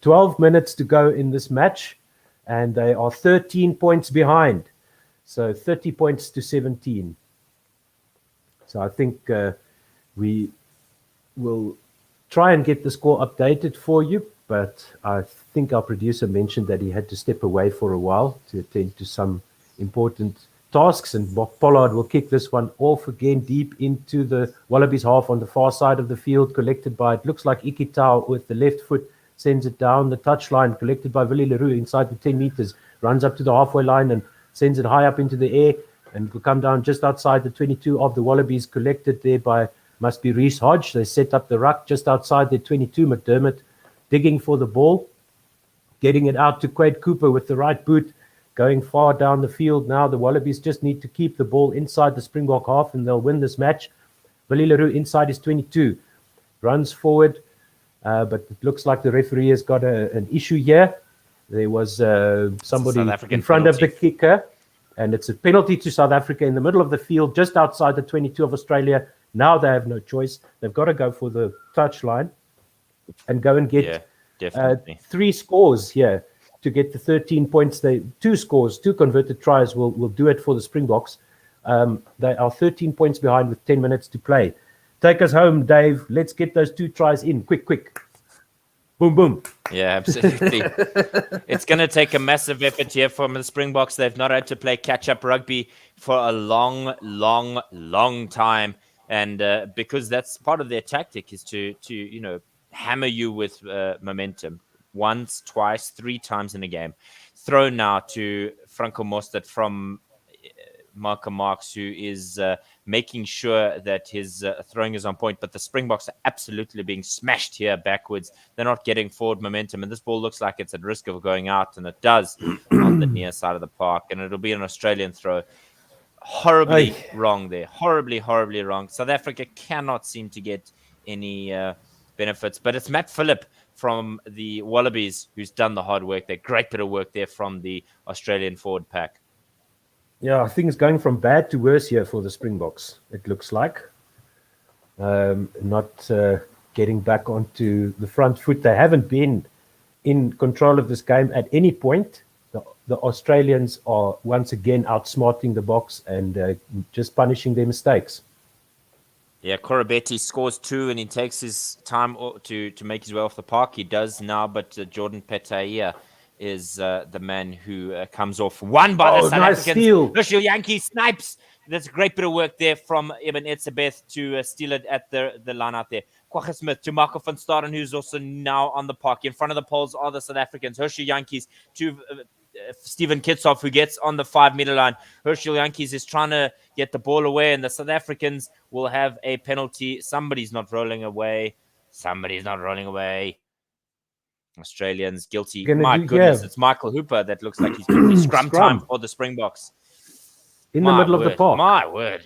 12 minutes to go in this match, and they are 13 points behind. So 30 points to 17. So I think we will try and get the score updated for you. but I think our producer mentioned that he had to step away for a while to attend to some important tasks, and Pollard will kick this one off again deep into the Wallabies half on the far side of the field, collected by, it looks like Ikitau with the left foot, sends it down the touchline, collected by Willie Leroux inside the 10 meters, runs up to the halfway line and sends it high up into the air, and will come down just outside the 22 of the Wallabies, collected there by, must be Reece Hodge. They set up the ruck just outside their 22, McDermott digging for the ball, getting it out to Quake Cooper with the right boot, going far down the field now. The Wallabies just need to keep the ball inside the Springbok half and they'll win this match. Willie Leroux inside his 22, runs forward, but it looks like the referee has got an issue here. There was somebody in front of the kicker, and it's a penalty to South Africa in the middle of the field, just outside the 22 of Australia. Now they have no choice. They've got to go for the touchline and go and get 3 scores here to get the 13 points. 2 scores, 2 converted tries will do it for the Springboks. They are 13 points behind with 10 minutes to play. Take us home, Dave. Let's get those 2 tries in. Quick. Boom, boom. Yeah, absolutely. It's going to take a massive effort here from the Springboks. They've not had to play catch-up rugby for a long time. And because that's part of their tactic is to hammer you with momentum. Once, twice, 3 times in a game. Throw now to Franco Mostert from Marco Marks, who is making sure that his throwing is on point. But the Springboks are absolutely being smashed here backwards. They're not getting forward momentum. And this ball looks like it's at risk of going out. And it does on the near side of the park. And it'll be an Australian throw. Horribly wrong there. Horribly wrong. South Africa cannot seem to get any benefits. But it's Matt Phillip from the Wallabies who's done the hard work there. Great bit of work there from the Australian forward pack. Yeah, things going from bad to worse here for the Springboks, it looks like. Not getting back onto the front foot. They haven't been in control of this game at any point. The Australians are once again outsmarting the Boks and just punishing their mistakes. Yeah, Koroibete scores 2 and he takes his time to make his way off the park. He does now, but Jordan Petaia is the man who comes off. One by the South Africans. Herschel Yankee snipes. That's a great bit of work there from Eben Etzebeth to steal it at the line out there. Kwagga Smith to Marco van Staden, who's also now on the park. In front of the poles are the South Africans. Herschel Yankees to Steven Kitsoff, who gets on the 5-meter line. Herschel Yankees is trying to get the ball away, and the South Africans will have a penalty. Somebody's not rolling away. Australians guilty. My goodness, it's Michael Hooper that looks like he's guilty. Scrum time for the Springboks. In the middle of the park. My word.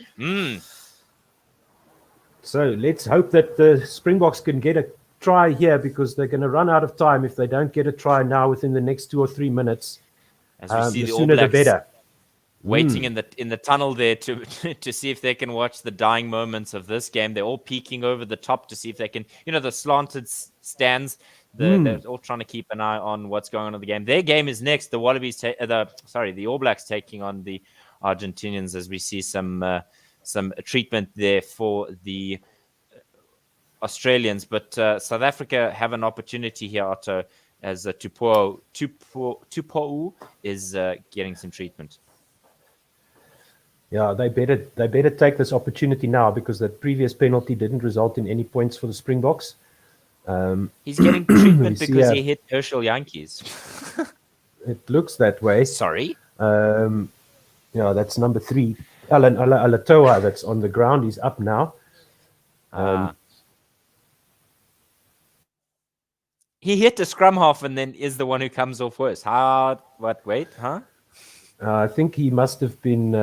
So let's hope that the Springboks can get a try here, because they're going to run out of time if they don't get a try now within the next 2 or 3 minutes. As we see the the All sooner the Blacks better. Waiting in the tunnel there to see if they can watch the dying moments of this game. They're all peeking over the top to see if they can, the slanted stands. They're all trying to keep an eye on what's going on in the game. Their game is next. The Wallabies, the All Blacks taking on the Argentinians, as we see some treatment there for the Australians. But South Africa have an opportunity here, Otto, as Tupou is getting some treatment. Yeah, they better take this opportunity now, because that previous penalty didn't result in any points for the Springboks. He's getting treatment because he hit Herschel Yankees. It looks that way. Sorry. That's number 3. Alan Alatoa, that's on the ground. He's up now. He hit the scrum half and then is the one who comes off worse. I think he must have been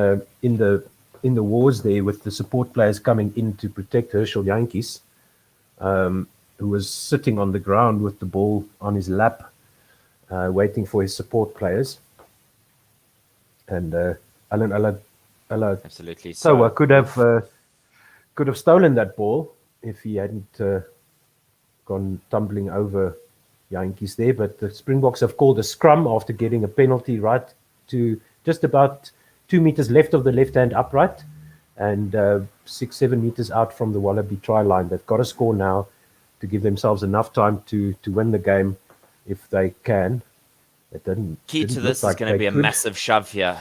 in the wars there with the support players coming in to protect Herschel Yankees, who was sitting on the ground with the ball on his lap, waiting for his support players. And Alan absolutely. So I could have stolen that ball if he hadn't gone tumbling over Yankees there. But the Springboks have called a scrum after getting a penalty right to just about 2 meters left of the left-hand upright and 6-7 meters out from the Wallaby try line. They've got to score now to give themselves enough time to win the game if they can. It didn't. Key to Didn't this look is like going to they be a could. massive shove here.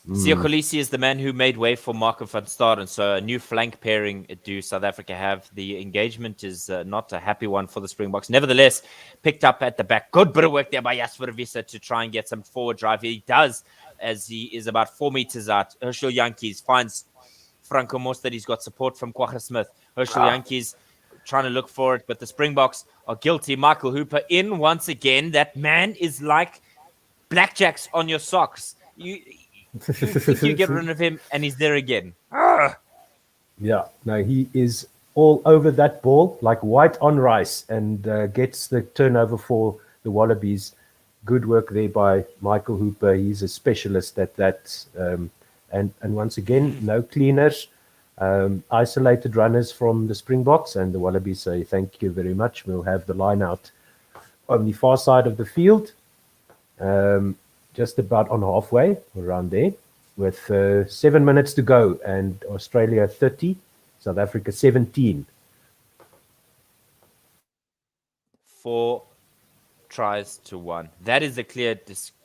Siya Kolisi is the man who made way for Marco van Staden. So a new flank pairing do South Africa have. The engagement is not a happy one for the Springboks. Nevertheless, picked up at the back. Good bit of work there by Jasper Visa to try and get some forward drive. He does, as he is about 4 meters out. Herschel Yankees finds Franco Mostert. He's got support from Kwagga Smith. Herschel Yankees trying to look for it, but the Springboks are guilty. Michael Hooper in once again. That man is like blackjacks on your socks. You think you get rid of him, and he's there again. Yeah, no, he is all over that ball like white on rice, and gets the turnover for the Wallabies. Good work there by Michael Hooper. He's a specialist at that. And once again, no cleaners, isolated runners from the Springboks, and the Wallabies say thank you very much. We'll have the line out on the far side of the field. Just about on halfway, around there, with 7 minutes to go, and Australia 30, South Africa 17. 4 tries to 1. That is a clear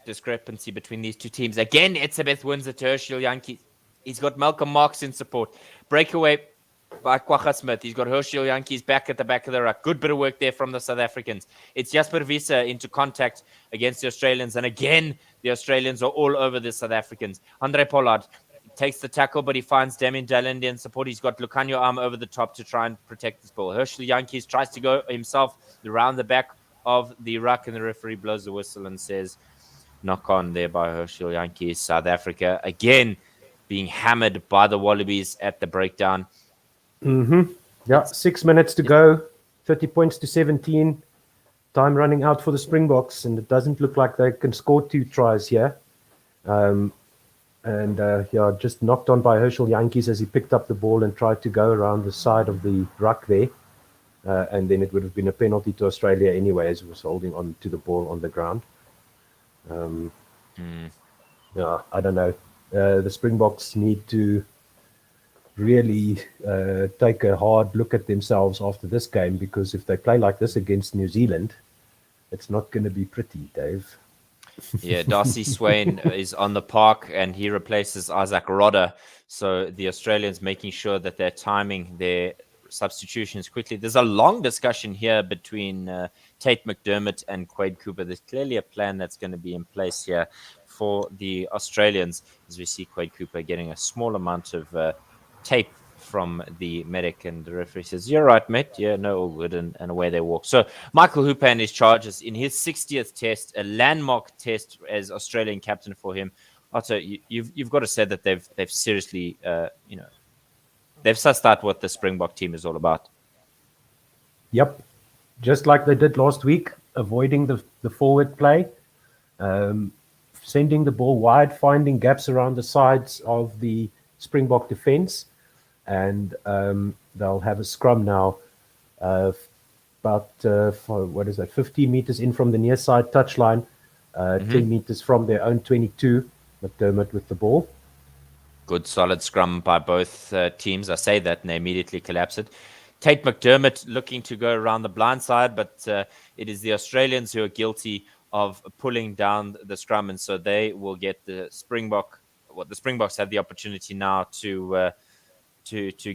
discrepancy between these two teams. Again, Etzebeth wins at Herschel Yankees. He's got Malcolm Marx in support. Breakaway by Kwagga Smith. He's got Herschel Yankees back at the back of the ruck. Good bit of work there from the South Africans. It's Jasper Visa into contact against the Australians. And again, the Australians are all over the South Africans. Andre Pollard takes the tackle, but he finds Damien Dalende in support. He's got Lucanio Arm over the top to try and protect this ball. Herschel Yankees tries to go himself around the back of the ruck, and the referee blows the whistle and says, knock on there by Herschel Yankees. South Africa again being hammered by the Wallabies at the breakdown. Yeah, 6 minutes to go, 30 points to 17. Time running out for the Springboks, and it doesn't look like they can score 2 tries here. Just knocked on by Herschel Yankees as he picked up the ball and tried to go around the side of the ruck there. And then it would have been a penalty to Australia anyway, as he was holding on to the ball on the ground. Yeah, I don't know. The Springboks need to really take a hard look at themselves after this game, because if they play like this against New Zealand, it's not going to be pretty, Dave. Yeah, Darcy Swain is on the park, and he replaces Isaac Rodder. So the Australians making sure that they're timing their substitutions quickly. There's a long discussion here between Tate McDermott and Quake Cooper. There's clearly a plan that's going to be in place here for the Australians, as we see Quake Cooper getting a small amount of tape from the medic, and the referee says, "You're right, mate. Yeah, no, all good," and away they walk. So Michael Hooper and his charges in his 60th test, a landmark test as Australian captain for him. Otto, you've got to say that they've seriously, they've sussed out what the Springbok team is all about. Yep, just like they did last week, avoiding the forward play, sending the ball wide, finding gaps around the sides of the Springbok defense, and they'll have a scrum now about 15 meters in from the near side touchline, 10 meters from their own 22. McDermott with the ball. Good solid scrum by both teams. I say that and they immediately collapse it. Tate McDermott looking to go around the blind side, but it is the Australians who are guilty of pulling down the scrum, and so they will get the Springbok. The Springboks have the opportunity now to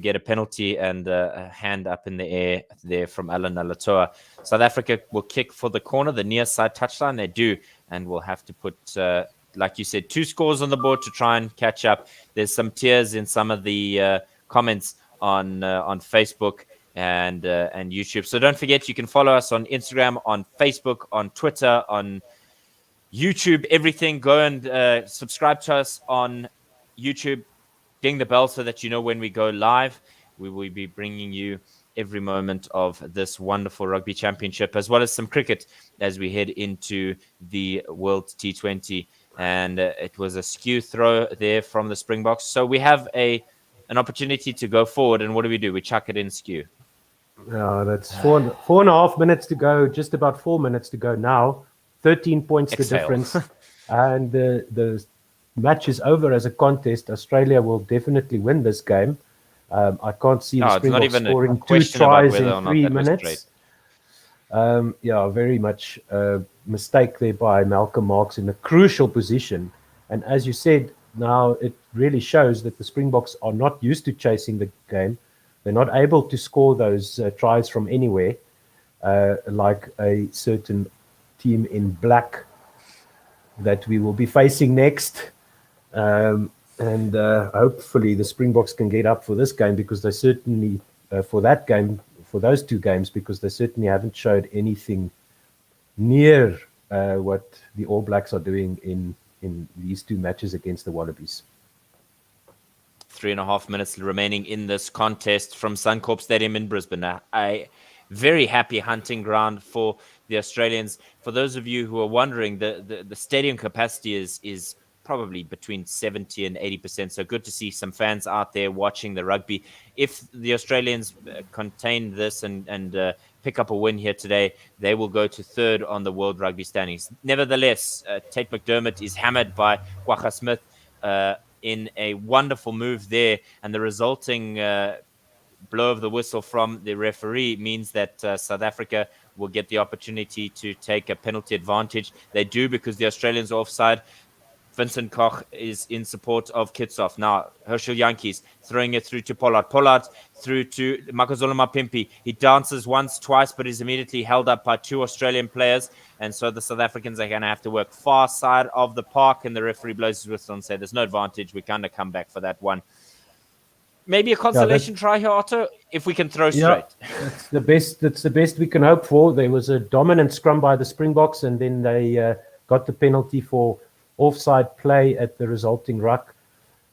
get a penalty and a hand up in the air there from Alan Alatoa. South Africa will kick for the corner, the near side touchline. They do, and will have to put, like you said, 2 scores on the board to try and catch up. There's some tears in some of the comments on Facebook and YouTube. So don't forget, you can follow us on Instagram, on Facebook, on Twitter, on YouTube, everything. Go and subscribe to us on YouTube. Ding the bell so that you know when we go live. We will be bringing you every moment of this wonderful rugby championship, as well as some cricket as we head into the World T20. And it was a skew throw there from the Springboks. So we have an opportunity to go forward. And what do? We chuck it in skew. That's 4.5 minutes to go, just about 4 minutes to go now. 13 points the difference. And the match is over as a contest. Australia will definitely win this game. I can't see the Springboks scoring 2 tries in 3 minutes. Very much. mistake there by Malcolm Marx in a crucial position. And as you said, now it really shows that the Springboks are not used to chasing the game. They're not able to score those tries from anywhere, like a certain team in black that we will be facing next. And hopefully the Springboks can get up for this game, because they certainly, for that game, for those two games, because they certainly haven't showed anything near what the All Blacks are doing in these two matches against the Wallabies. 3.5 minutes remaining in this contest from Suncorp Stadium in Brisbane. A very happy hunting ground for the Australians. For those of you who are wondering, the stadium capacity is probably between 70 and 80%. So good to see some fans out there watching the rugby. If the Australians contain this and pick up a win here today, they will go to third on the World Rugby standings. Nevertheless, Tate McDermott is hammered by Kwagga Smith in a wonderful move there, and the resulting blow of the whistle from the referee means that South Africa will get the opportunity to take a penalty advantage. They do, because the Australians are offside. Vincent Koch is in support of Kitsoff. Now, Herschel Yankees throwing it through to Pollard. Pollard through to Makazole Mapimpi. He dances once, twice, but is immediately held up by two Australian players. And so the South Africans are going to have to work far side of the park. And the referee blows his whistle and says, there's no advantage. We kind of come back for that one. Maybe a consolation try here, Otto, if we can throw straight. That's the best we can hope for. There was a dominant scrum by the Springboks, and then they got the penalty for offside play at the resulting ruck,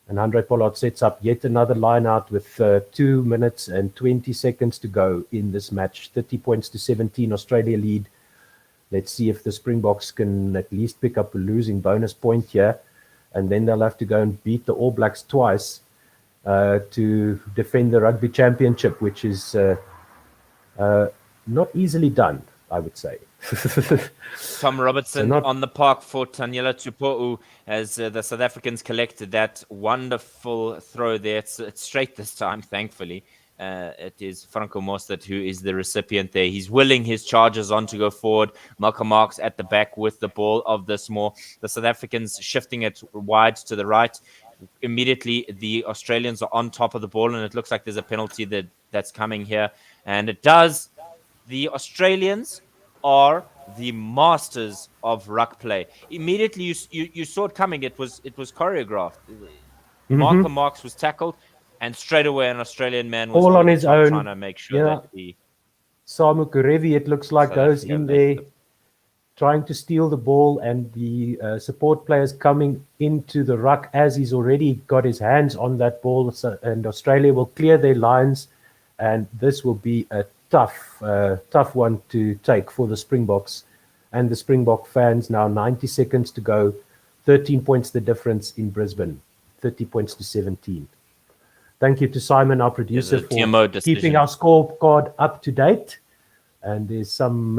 and Handré Pollard sets up yet another line out with 2 minutes and 20 seconds to go in this match. 30 points to 17, Australia lead. Let's see if the Springboks can at least pick up a losing bonus point here, and then they'll have to go and beat the All Blacks twice to defend the Rugby Championship, which is not easily done, I would say. Tom Robertson on the park for Taniela Tupo'u as the South Africans collected that wonderful throw there. It's straight this time, thankfully. It is Franco Mostert who is the recipient there. He's willing his charges on to go forward. Malcolm Marx at the back with the ball of the small. The South Africans shifting it wide to the right. Immediately, the Australians are on top of the ball, and it looks like there's a penalty that's coming here. And it does. The Australians are the masters of ruck play. Immediately, you saw it coming. It was choreographed. Malcolm Marx was tackled, and straight away an Australian man was all on his own, trying to make sure that he. Samu Kurevi, it looks like, goes in there, trying to steal the ball, and the support players coming into the ruck as he's already got his hands on that ball. And Australia will clear their lines, and this will be a tough one to take for the Springboks and the Springbok fans. Now 90 seconds to go, 13 points the difference in Brisbane, 30 points to 17. Thank you to Simon, our producer, for keeping our scorecard up to date. And there's some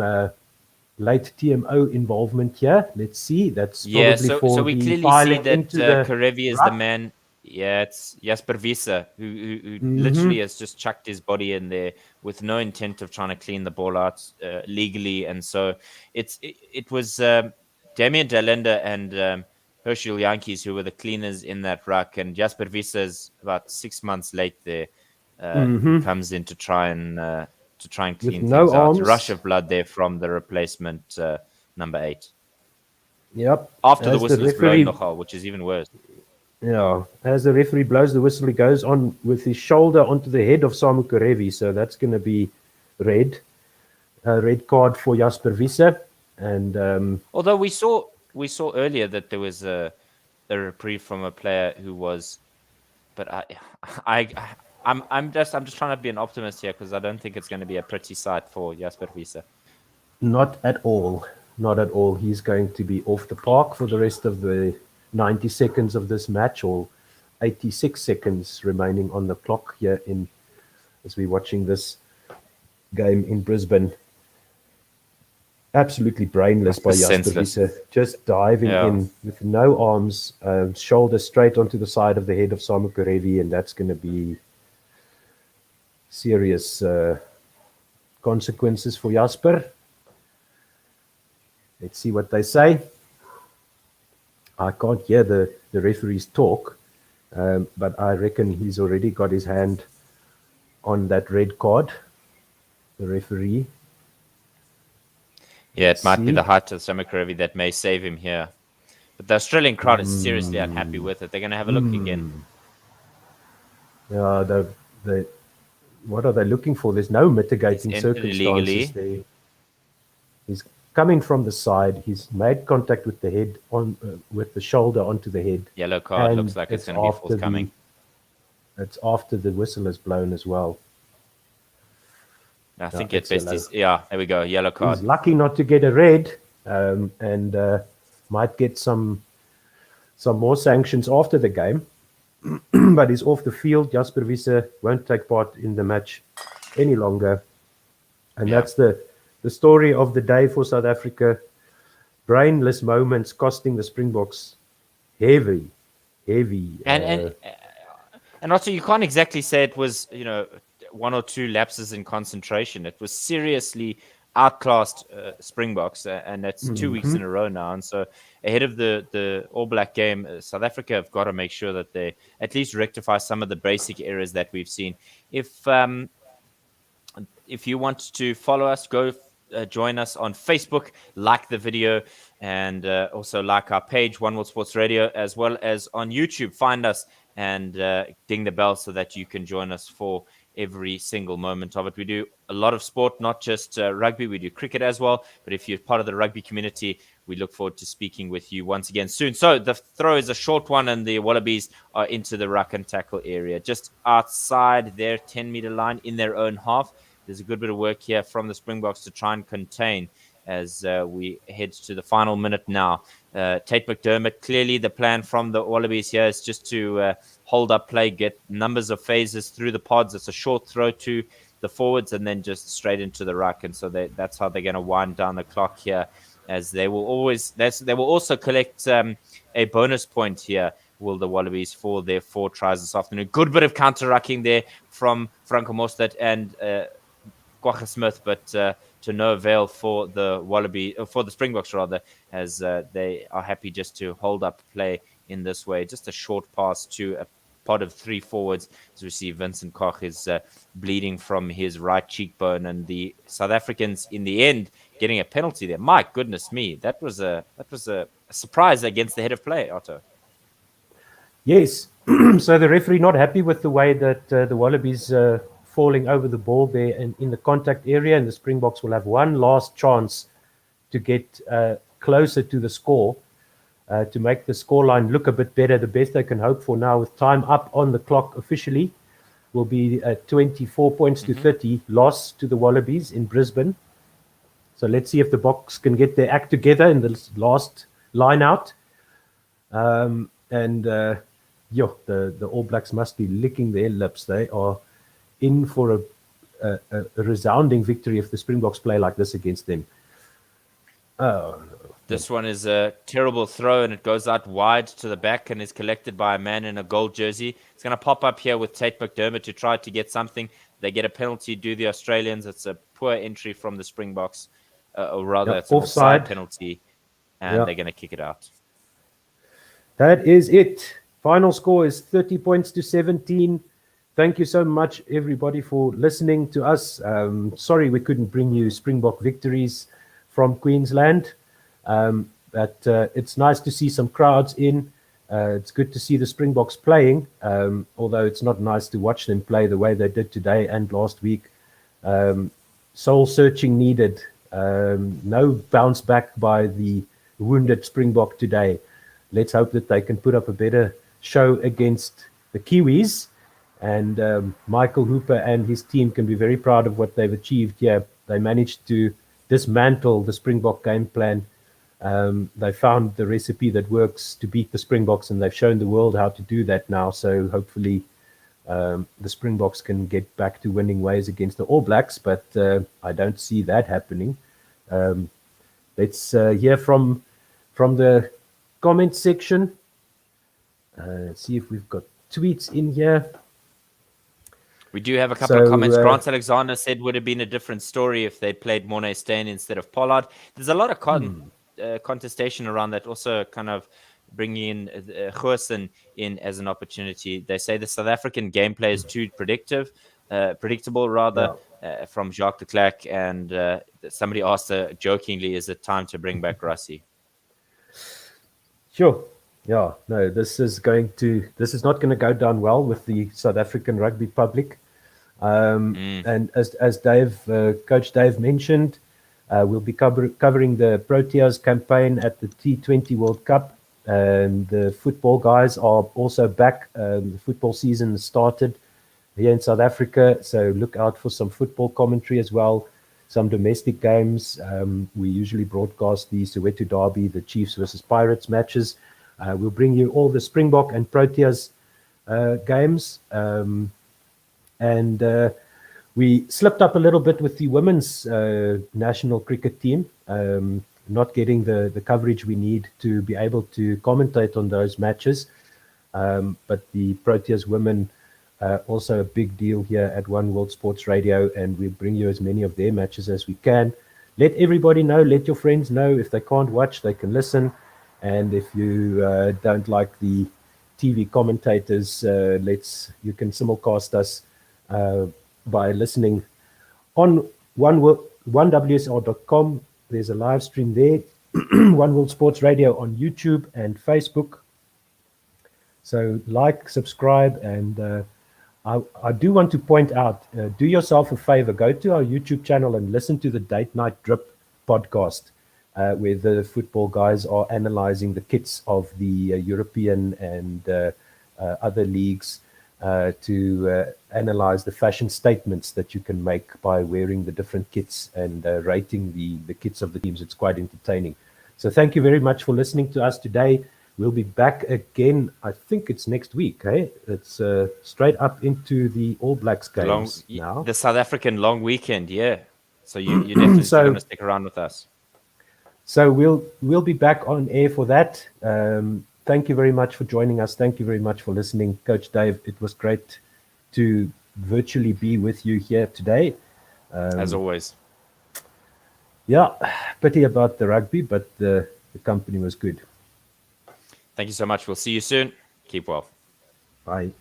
late TMO involvement here. Let's see. That's probably so we clearly see that Kurevi is the man. Yeah, it's Jasper Wiese who literally has just chucked his body in there with no intent of trying to clean the ball out legally. And so it was Damien Dalenda and Herschel Yankees who were the cleaners in that ruck. And Jasper Wiese is about 6 months late there. Comes in to try and clean things out. A rush of blood there from the replacement number 8. Yep. After the whistle is blown, nogal, which is even worse. Yeah, as the referee blows the whistle, he goes on with his shoulder onto the head of Samu Kurevi, so that's going to be red card for Jasper Wiese. And although we saw earlier that there was a reprieve from a player who was, but I'm just trying to be an optimist here because I don't think it's going to be a pretty sight for Jasper Wiese. Not at all. He's going to be off the park for the rest of the 90 seconds of this match, or 86 seconds remaining on the clock here as we're watching this game in Brisbane. Absolutely brainless by Jasper Wiese, just diving in with no arms, shoulder straight onto the side of the head of Samu Kurevi, and that's going to be serious consequences for Jasper. Let's see what they say. I can't hear the referees talk, but I reckon he's already got his hand on that red card, the referee. Yeah, it might be the height of the stomach gravy that may save him here. But the Australian crowd is seriously unhappy with it. They're going to have a look again. Yeah, what are they looking for? There's no mitigating circumstances there. He's coming from the side. He's made contact with the head with the shoulder onto the head. Yellow card looks like it's going to be forthcoming. It's after the whistle is blown as well. I think at best is, there we go, yellow card. He's lucky not to get a red, and might get some more sanctions after the game. But he's off the field. Jasper Wiese won't take part in the match any longer. And that's the story of the day for South Africa. Brainless moments costing the Springboks heavy. And also, you can't exactly say it was, one or two lapses in concentration. It was seriously outclassed Springboks, and that's 2 weeks in a row now. And so ahead of the All Black game, South Africa have got to make sure that they at least rectify some of the basic errors that we've seen. If you want to follow us, go join us on Facebook, like the video, and also like our page, One World Sports Radio, as well as on YouTube. Find us and ding the bell so that you can join us for every single moment of it. We do a lot of sport, not just rugby. We do cricket as well. But if you're part of the rugby community, we look forward to speaking with you once again soon. So the throw is a short one, and the Wallabies are into the ruck and tackle area, just outside their 10-meter line in their own half. There's a good bit of work here from the Springboks to try and contain as we head to the final minute now. Tate McDermott, clearly the plan from the Wallabies here is just to hold up play, get numbers of phases through the pods. It's a short throw to the forwards and then just straight into the ruck. And so that's how they're going to wind down the clock here, as they will also collect a bonus point here, will the Wallabies, for their 4 tries this afternoon. Good bit of counter-rucking there from Franco Mostert and Kwagga Smith, but to no avail for the Springboks rather, as they are happy just to hold up play in this way. Just a short pass to a pod of 3 forwards, as we see Vincent Koch is bleeding from his right cheekbone, and the South Africans in the end getting a penalty there. My goodness me, that was a surprise against the head of play, Otto. Yes, so the referee not happy with the way that the Wallabies falling over the ball there in the contact area, and the Springboks will have one last chance to get closer to the score, to make the scoreline look a bit better. The best they can hope for now, with time up on the clock officially, will be 24 points to 30 loss to the Wallabies in Brisbane. So let's see if the Boks can get their act together in the last line out. The All Blacks must be licking their lips. They are in for a resounding victory if the Springboks play like this against them. This one is a terrible throw, and it goes out wide to the back and is collected by a man in a gold jersey. It's going to pop up here with Tate McDermott to try to get something. They get a penalty, do the Australians. It's a poor entry from the Springboks, or rather it's an offside penalty, and they're going to kick it out. That is it. Final score is 30 points to 17. Thank you so much, everybody, for listening to us. Sorry we couldn't bring you Springbok victories from Queensland, but it's nice to see some crowds in. It's good to see the Springboks playing, although it's not nice to watch them play the way they did today and last week. Soul searching needed. No bounce back by the wounded Springbok today. Let's hope that they can put up a better show against the Kiwis. And Michael Hooper and his team can be very proud of what they've achieved here. They managed to dismantle the Springbok game plan. They found the recipe that works to beat the Springboks, and they've shown the world how to do that now. So hopefully the Springboks can get back to winning ways against the All Blacks, but I don't see that happening. Let's hear from the comment section. Let's see if we've got tweets in here. We do have a couple of comments. Grant Alexander said would have been a different story if they played Morné Steyn instead of Pollard. There's a lot of contestation around that, also kind of bringing in Goosen in as an opportunity. They say the South African gameplay is too predictable rather, from Jacques de Klerk, and somebody asked jokingly, is it time to bring back Rassie? Sure. Yeah, no, this is not going to go down well with the South African rugby public. And as Coach Dave mentioned, we'll be covering the Proteas campaign at the T20 World Cup. And the football guys are also back. The football season started here in South Africa, so look out for some football commentary as well, some domestic games. We usually broadcast the Soweto Derby, the Chiefs versus Pirates matches. We'll bring you all the Springbok and Proteas games. And we slipped up a little bit with the women's national cricket team, not getting the coverage we need to be able to commentate on those matches. But the Proteas women, also a big deal here at One World Sports Radio, and we'll bring you as many of their matches as we can. Let everybody know, let your friends know. If they can't watch, they can listen. And if you don't like the TV commentators, you can simulcast us by listening on onewsr.com. There's a live stream there. One World Sports Radio on YouTube and Facebook. So like, subscribe, and I do want to point out, do yourself a favor, go to our YouTube channel and listen to the Date Night Drip podcast, where the football guys are analyzing the kits of the European and other leagues, to analyze the fashion statements that you can make by wearing the different kits and rating the kits of the teams. It's quite entertaining. So thank you very much for listening to us today. We'll be back again, I think it's next week, hey? It's straight up into the All Blacks games now. The South African long weekend, yeah. So you're definitely going to stick around with us. So we'll be back on air for that. Thank you very much for joining us. Thank you very much for listening. Coach Dave, it was great to virtually be with you here today. As always. Yeah, pity about the rugby, but the company was good. Thank you so much. We'll see you soon. Keep well. Bye.